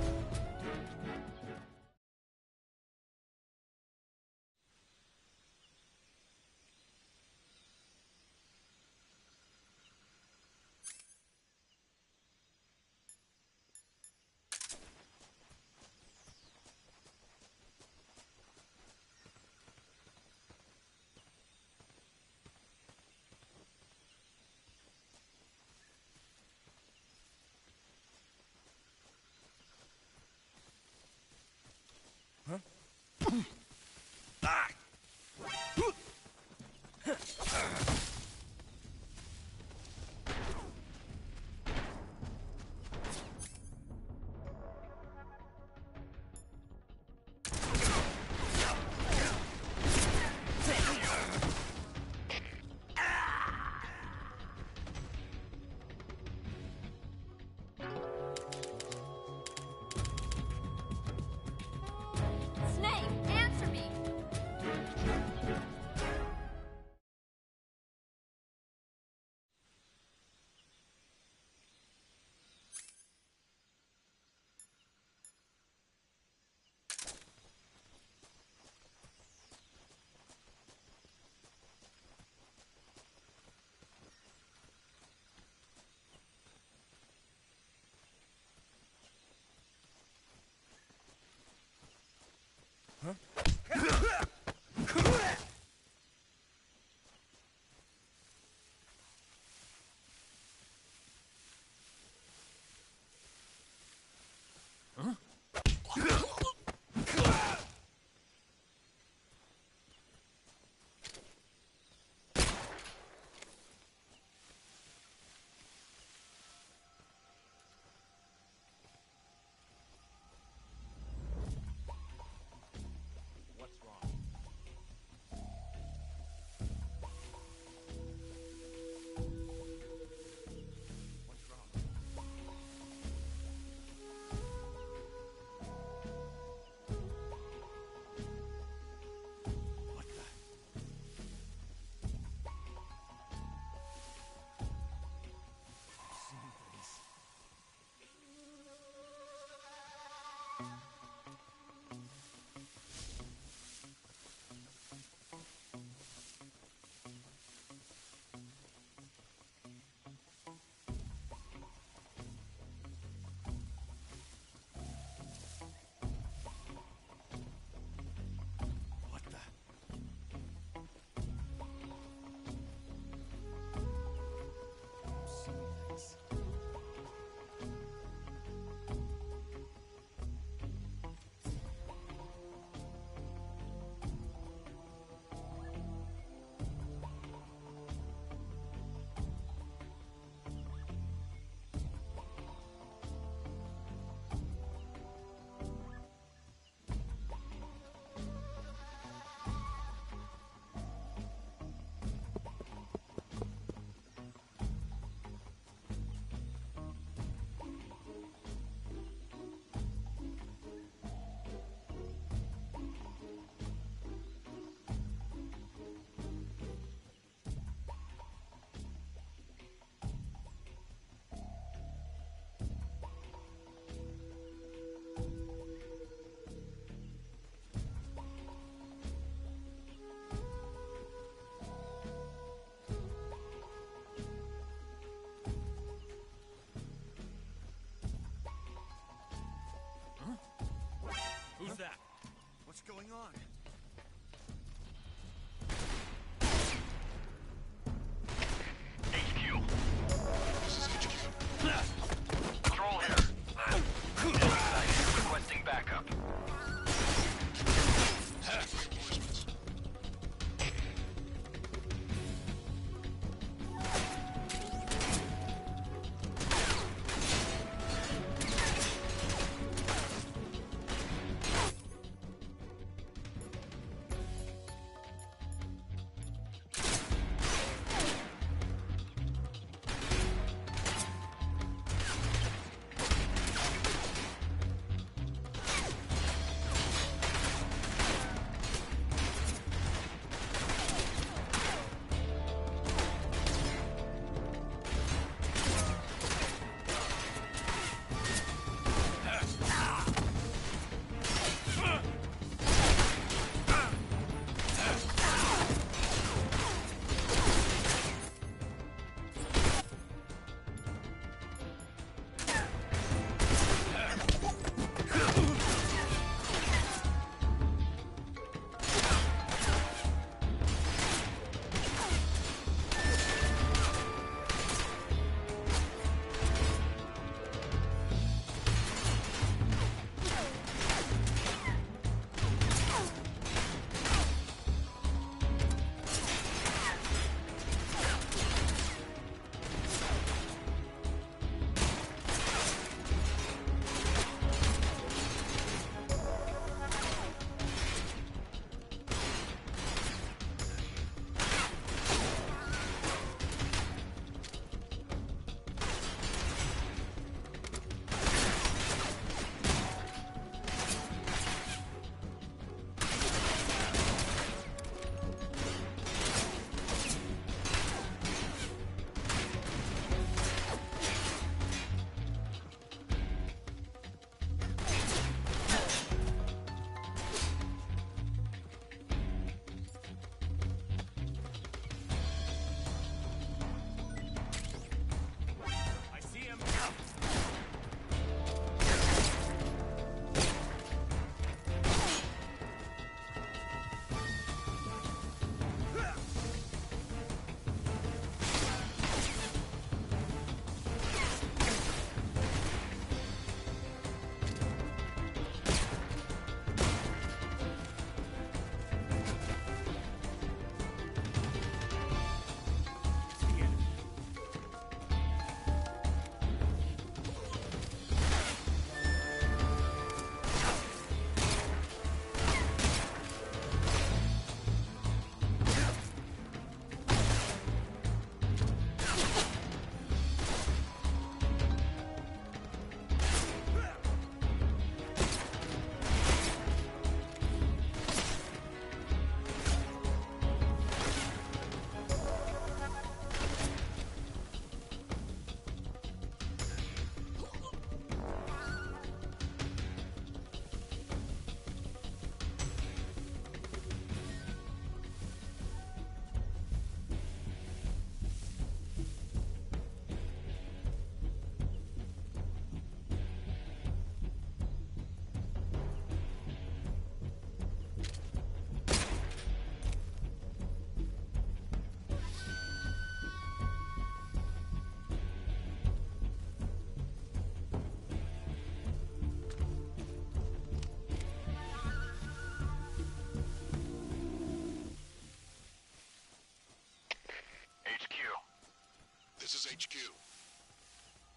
HQ.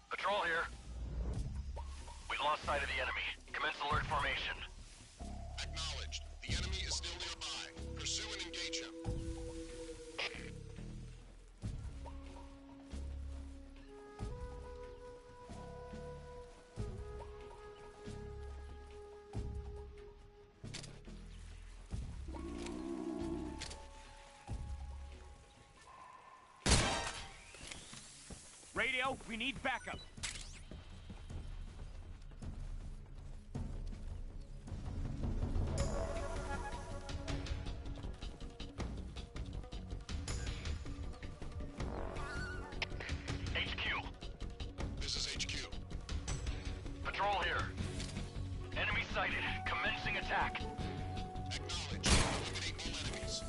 Patrol here. We've lost sight of the enemy. Commence alert formation. Acknowledged. The enemy is still nearby. Pursue and engage him. Radio, we need backup. HQ. This is HQ. Patrol here. Enemy sighted. Commencing attack. Acknowledged. Eliminate all enemies.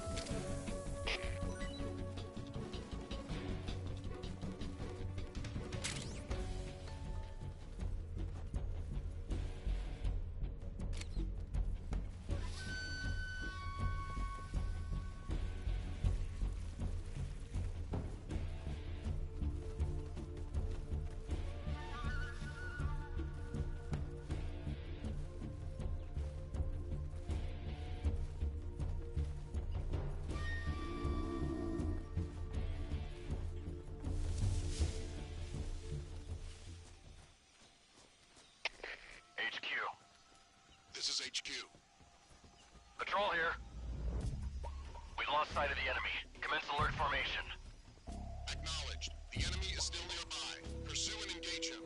HQ. This is HQ. Patrol here. We've lost sight of the enemy. Commence alert formation. Acknowledged. The enemy is still nearby. Pursue and engage him.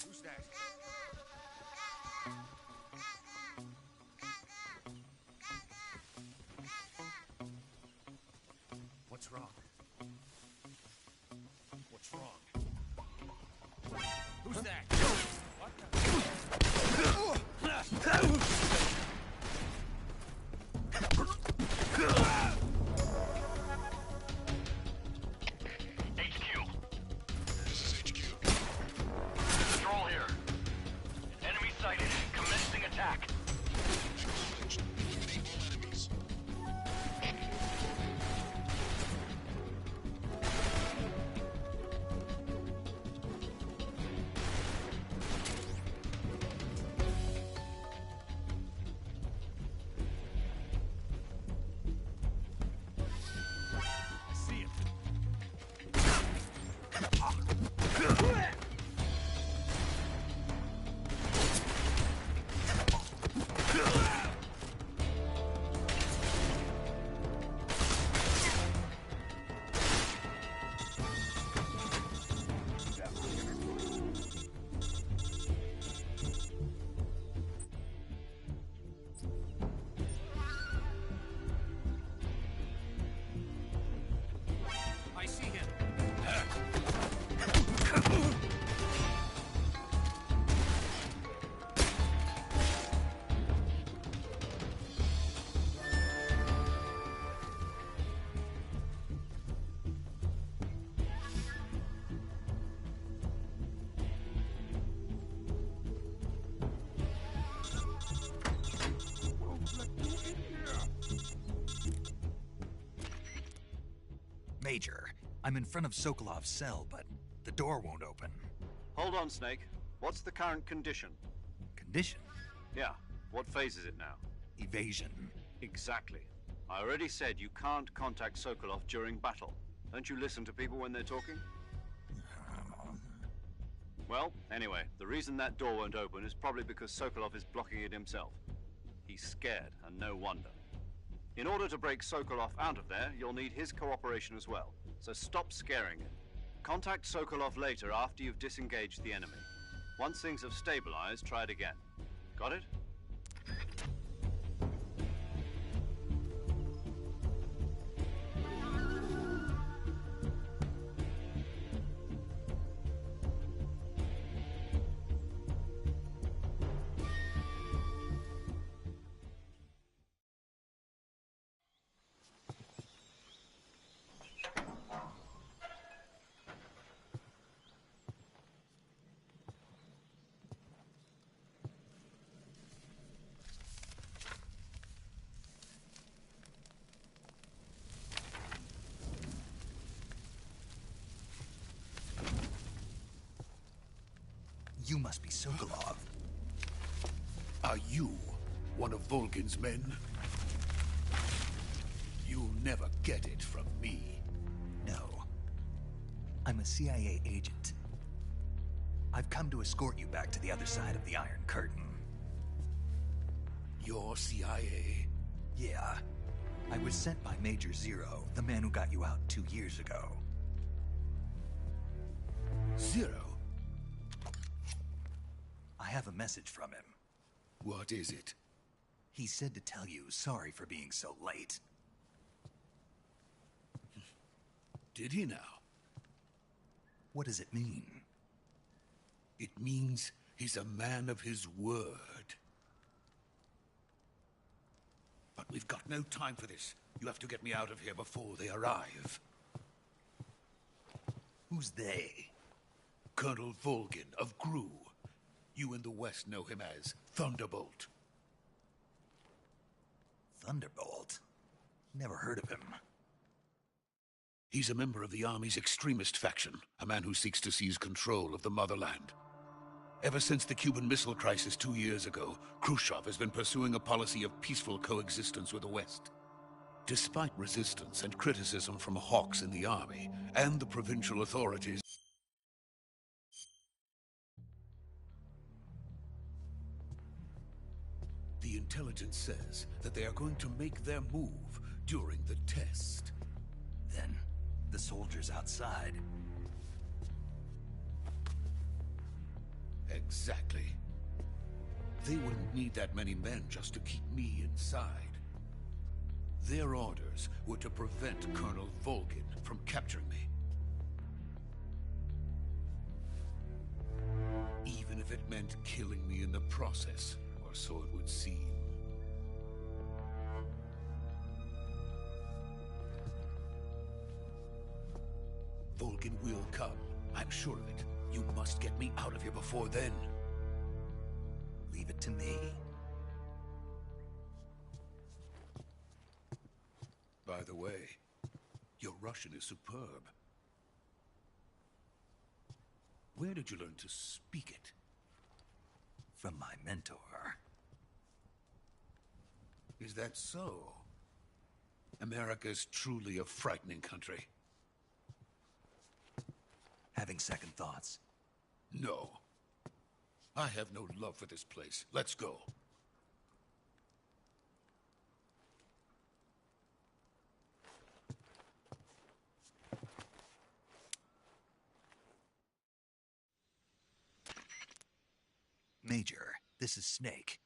Who's that? What's wrong? What's wrong? Who's that? What HQ. This is HQ. Patrol here. Enemy sighted. Commencing attack. Acknowledged. Eliminate all enemies. I see him. Major, I'm in front of Sokolov's cell, but the door won't open. Hold on, Snake. What's the current condition? Condition? Yeah, what phase is it now? Evasion. Exactly. I already said you can't contact Sokolov during battle. Don't you listen to people when they're talking? Well, anyway, the reason that door won't open is probably because Sokolov is blocking it himself. He's scared, and no wonder. In order to break Sokolov out of there, you'll need his cooperation as well. So stop scaring him. Contact Sokolov later after you've disengaged the enemy. Once things have stabilized, try it again. Got it? You must be Sokolov. Are you one of Volgin's men? You'll never get it from me. No. I'm a CIA agent. I've come to escort you back to the other side of the Iron Curtain. You're CIA? Yeah. I was sent by Major Zero, the man who got you out 2 years ago. Zero? I have a message from him. What is it? He said to tell you sorry for being so late. Did he now? What does it mean? It means he's a man of his word. But we've got no time for this. You have to get me out of here before they arrive. Who's they? Colonel Volgin of Gru. You in the West know him as Thunderbolt. Thunderbolt? Never heard of him. He's a member of the Army's extremist faction, a man who seeks to seize control of the motherland. Ever since the Cuban Missile Crisis 2 years ago, Khrushchev has been pursuing a policy of peaceful coexistence with the West. Despite resistance and criticism from hawks in the Army and the provincial authorities, the intelligence says that they are going to make their move during the test. Then, the soldiers outside. Exactly. They wouldn't need that many men just to keep me inside. Their orders were to prevent Colonel Volgin from capturing me. Even if it meant killing me in the process, or so it would seem. Volgin will come. I'm sure of it. You must get me out of here before then. Leave it to me. By the way, your Russian is superb. Where did you learn to speak it? From my mentor. Is that so? America's truly a frightening country. Having second thoughts? No. I have no love for this place. Let's go. Major, this is Snake.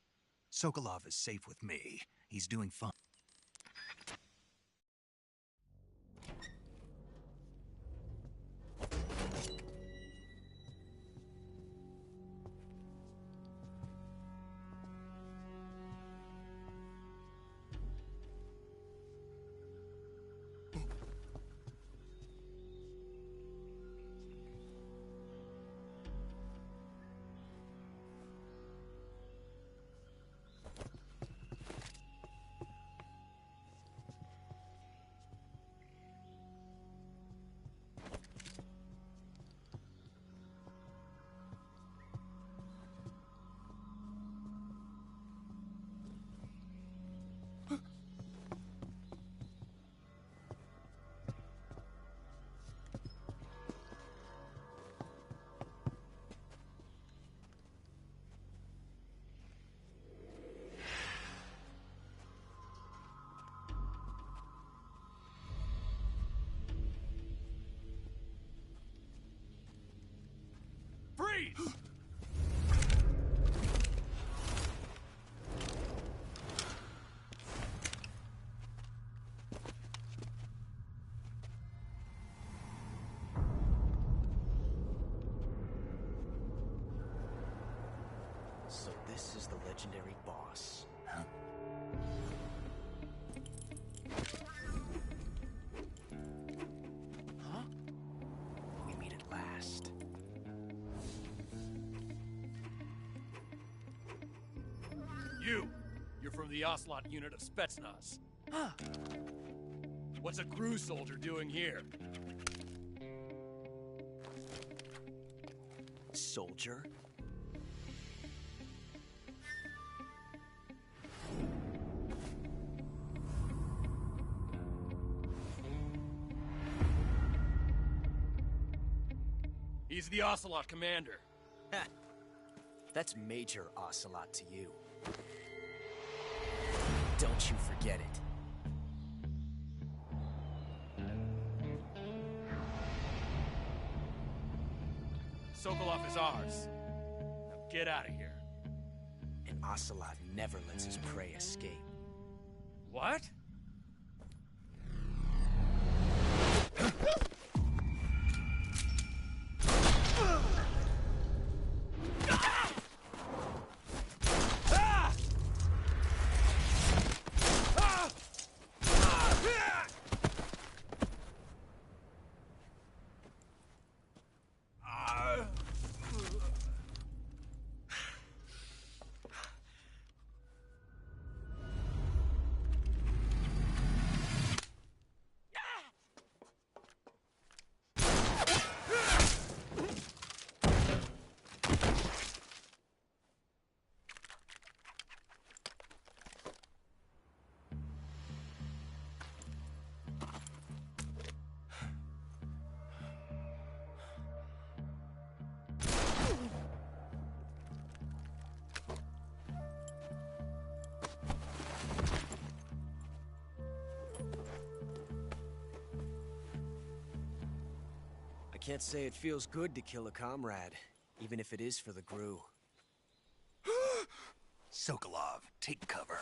Sokolov is safe with me. He's doing fine. this is the legendary boss. Huh? Huh? We meet at last. You're from the Ocelot unit of Spetsnaz. Huh. What's a crew soldier doing here? Soldier? He's the Ocelot commander. Ha! That's Major Ocelot to you. Don't you forget it. Sokolov is ours. Now get out of here. And Ocelot never lets his prey escape. What? I can't say it feels good to kill a comrade, even if it is for the GRU. Sokolov, take cover.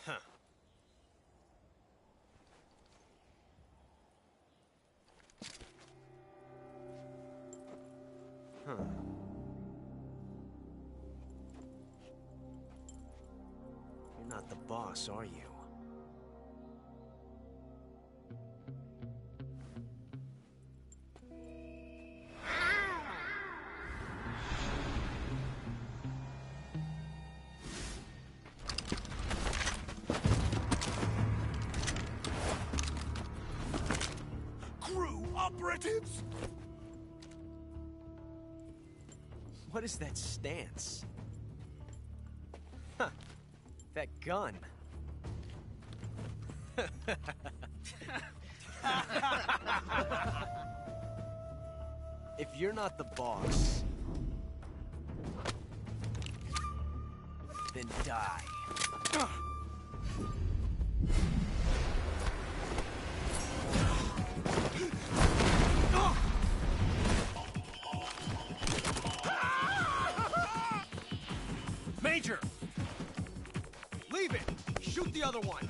Huh. Huh. You're not the boss, are you? Crew operatives! What is that stance? Huh. That gun. If you're not the boss, then die. Major! Leave it! Shoot the other one!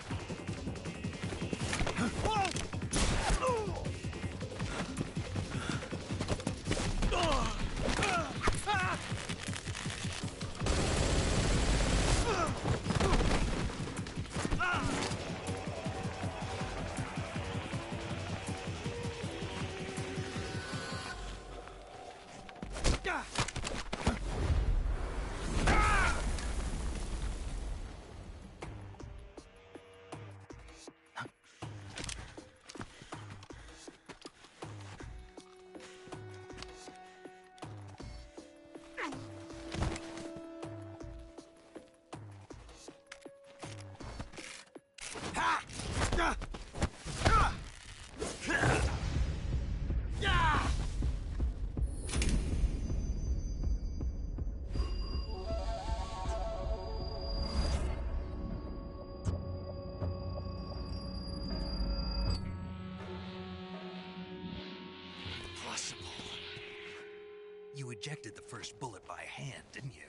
You ejected the first bullet by hand, didn't you?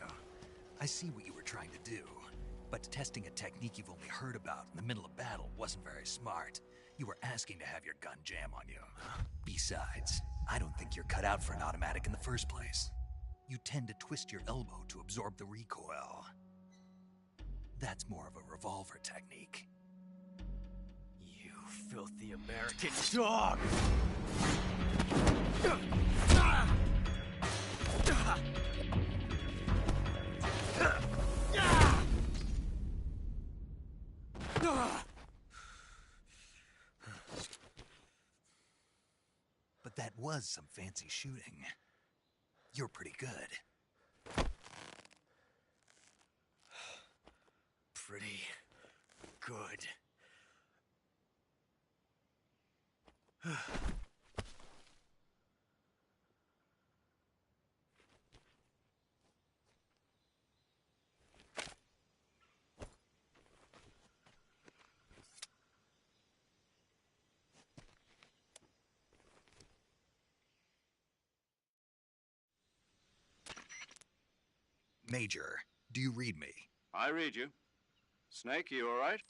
I see what you were trying to do. But testing a technique you've only heard about in the middle of battle wasn't very smart. You were asking to have your gun jam on you. Besides, I don't think you're cut out for an automatic in the first place. you tend to twist your elbow to absorb the recoil. That's more of a revolver technique. You filthy American dog! But that was some fancy shooting. You're pretty good. Pretty good. Major, do you read me? I read you. Snake, you all right?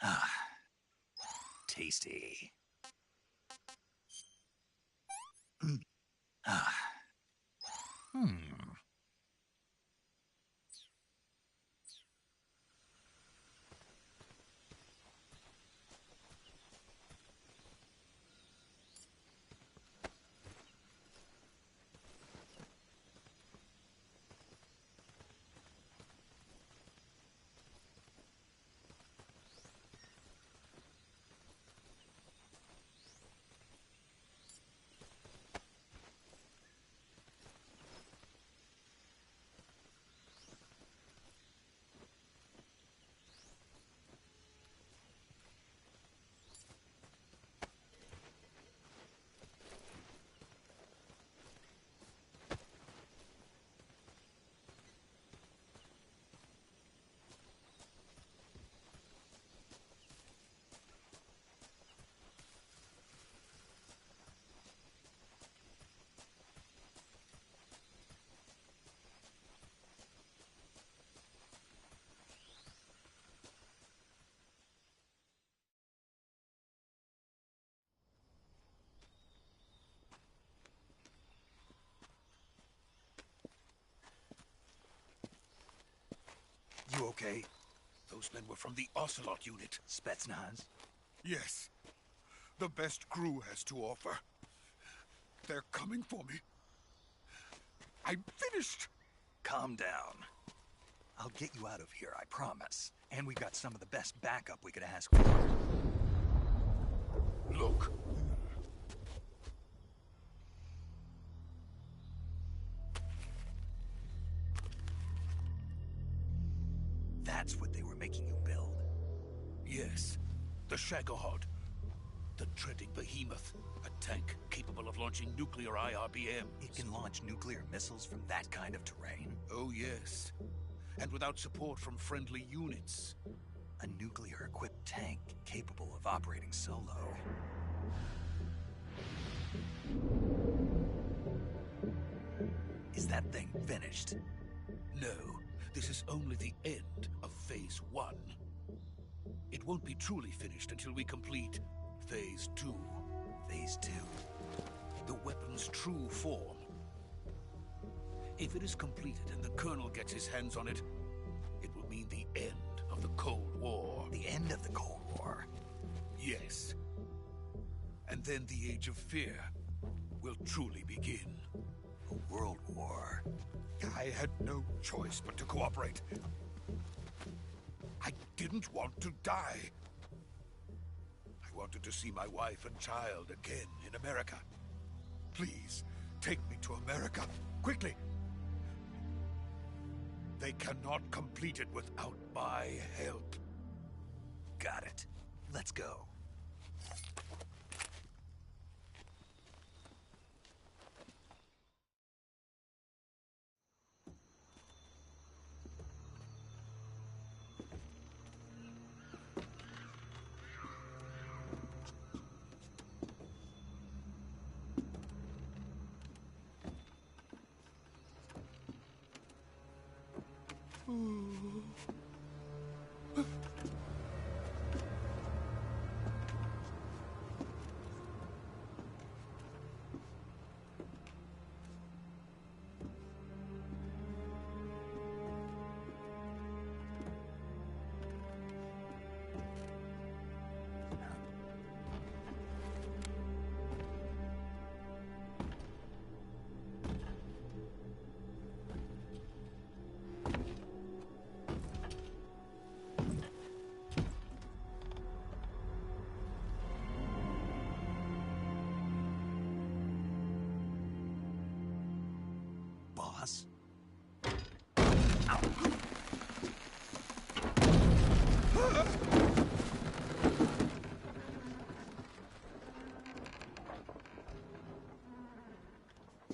Ah, tasty. Ah. You okay? Those men were from the Ocelot unit. Spetsnaz? Yes. The best crew has to offer. They're coming for me. I'm finished. Calm down. I'll get you out of here, I promise. And we've got some of the best backup we could ask for. Look. That's what they were making you build? Yes. The Shagohod. The treading behemoth. A tank capable of launching nuclear IRBM. It can launch nuclear missiles from that kind of terrain? Oh, yes. And without support from friendly units. A nuclear-equipped tank capable of operating solo. Is that thing finished? No. This is only the end of Phase 1. It won't be truly finished until we complete Phase 2. Phase 2? The weapon's true form. If it is completed and the Colonel gets his hands on it, it will mean the end of the Cold War. The end of the Cold War? Yes. And then the Age of Fear will truly begin. A world war? I had no choice but to cooperate. I didn't want to die. I wanted to see my wife and child again in America. Please, Take me to America, quickly! They cannot complete it without my help. Got it. Let's go. Boss?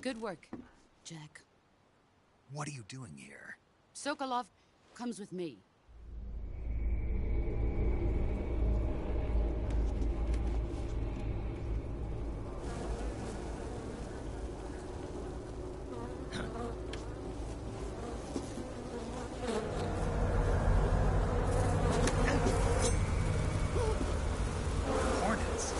Good work, Jack. What are you doing here? Sokolov comes with me. Hornets.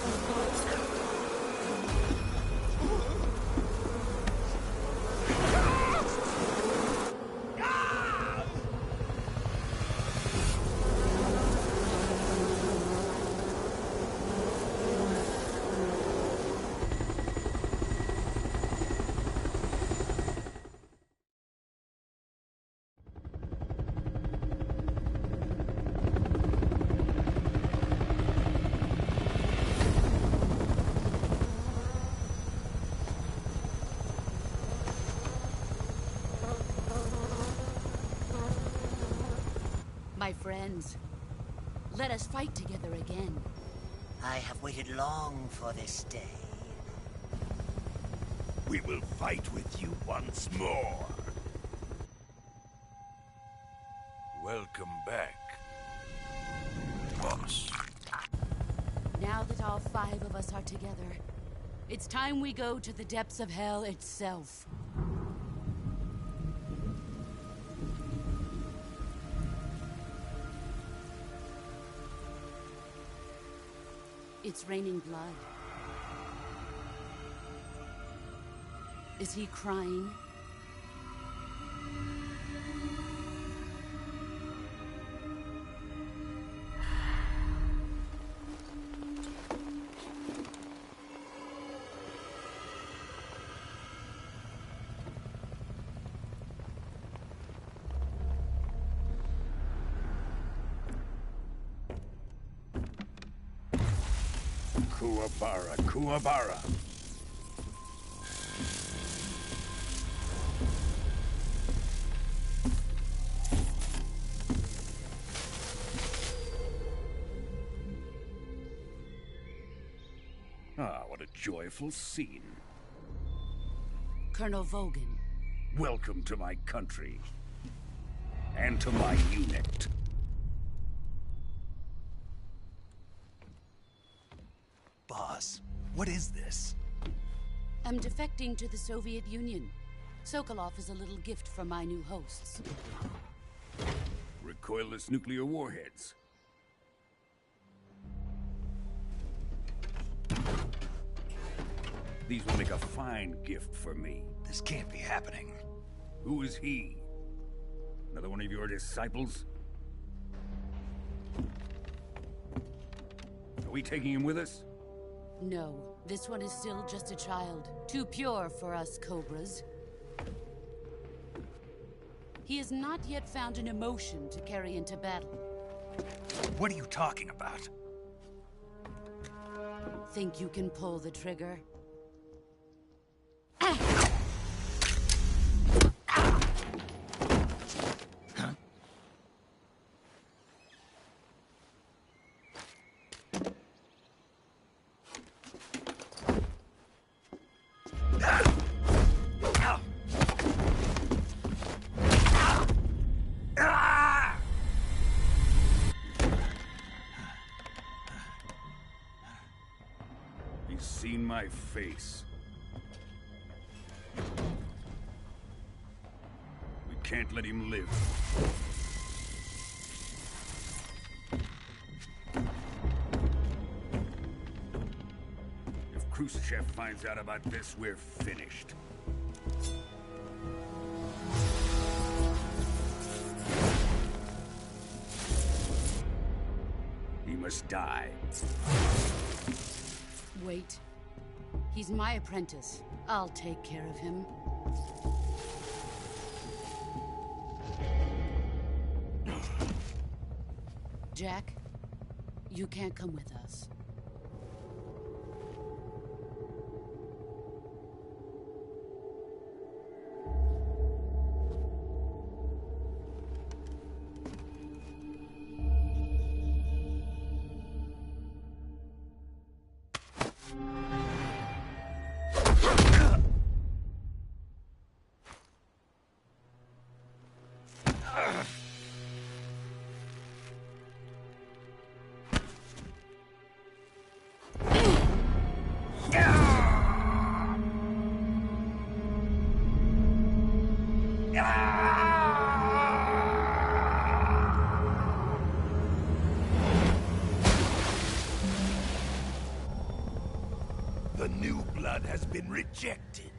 My friends, let us fight together again. I have waited long for this day. We will fight with you once more. Welcome back, boss. Now that all 5 of us are together, it's time we go to the depths of hell itself. It's raining blood. Is he crying? Kuwabara, Kuwabara. Ah, what a joyful scene. Colonel Vogan. Welcome to my country. And to my unit. Boss, what is this? I'm defecting to the Soviet Union. Sokolov is a little gift from my new hosts. Recoilless nuclear warheads. These will make a fine gift for me. This can't be happening. Who is he? Another one of your disciples? Are we taking him with us? No, this one is still just a child. Too pure for us Cobras. He has not yet found an emotion to carry into battle. What are you talking about? Think you can pull the trigger? Ah! my face. We can't let him live. If Khrushchev finds out about this, we're finished. He must die. Wait. He's my apprentice. I'll take care of him. Jack, you can't come with us. The new blood has been rejected.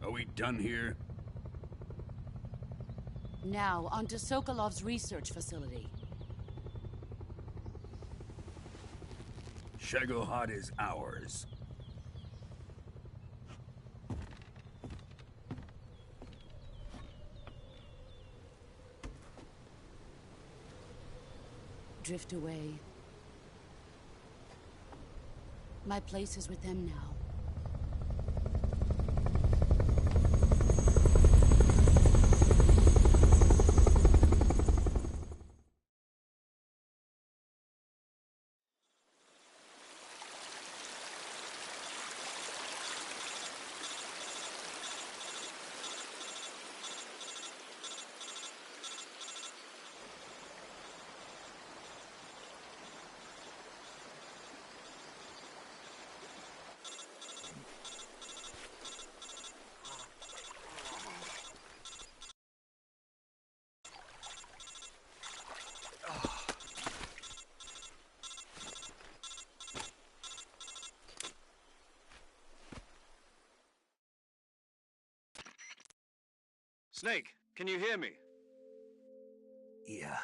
Are we done here? Now, on to Sokolov's research facility. Shagohod is ours. Drift away. My place is with them now. Snake, can you hear me? Yeah.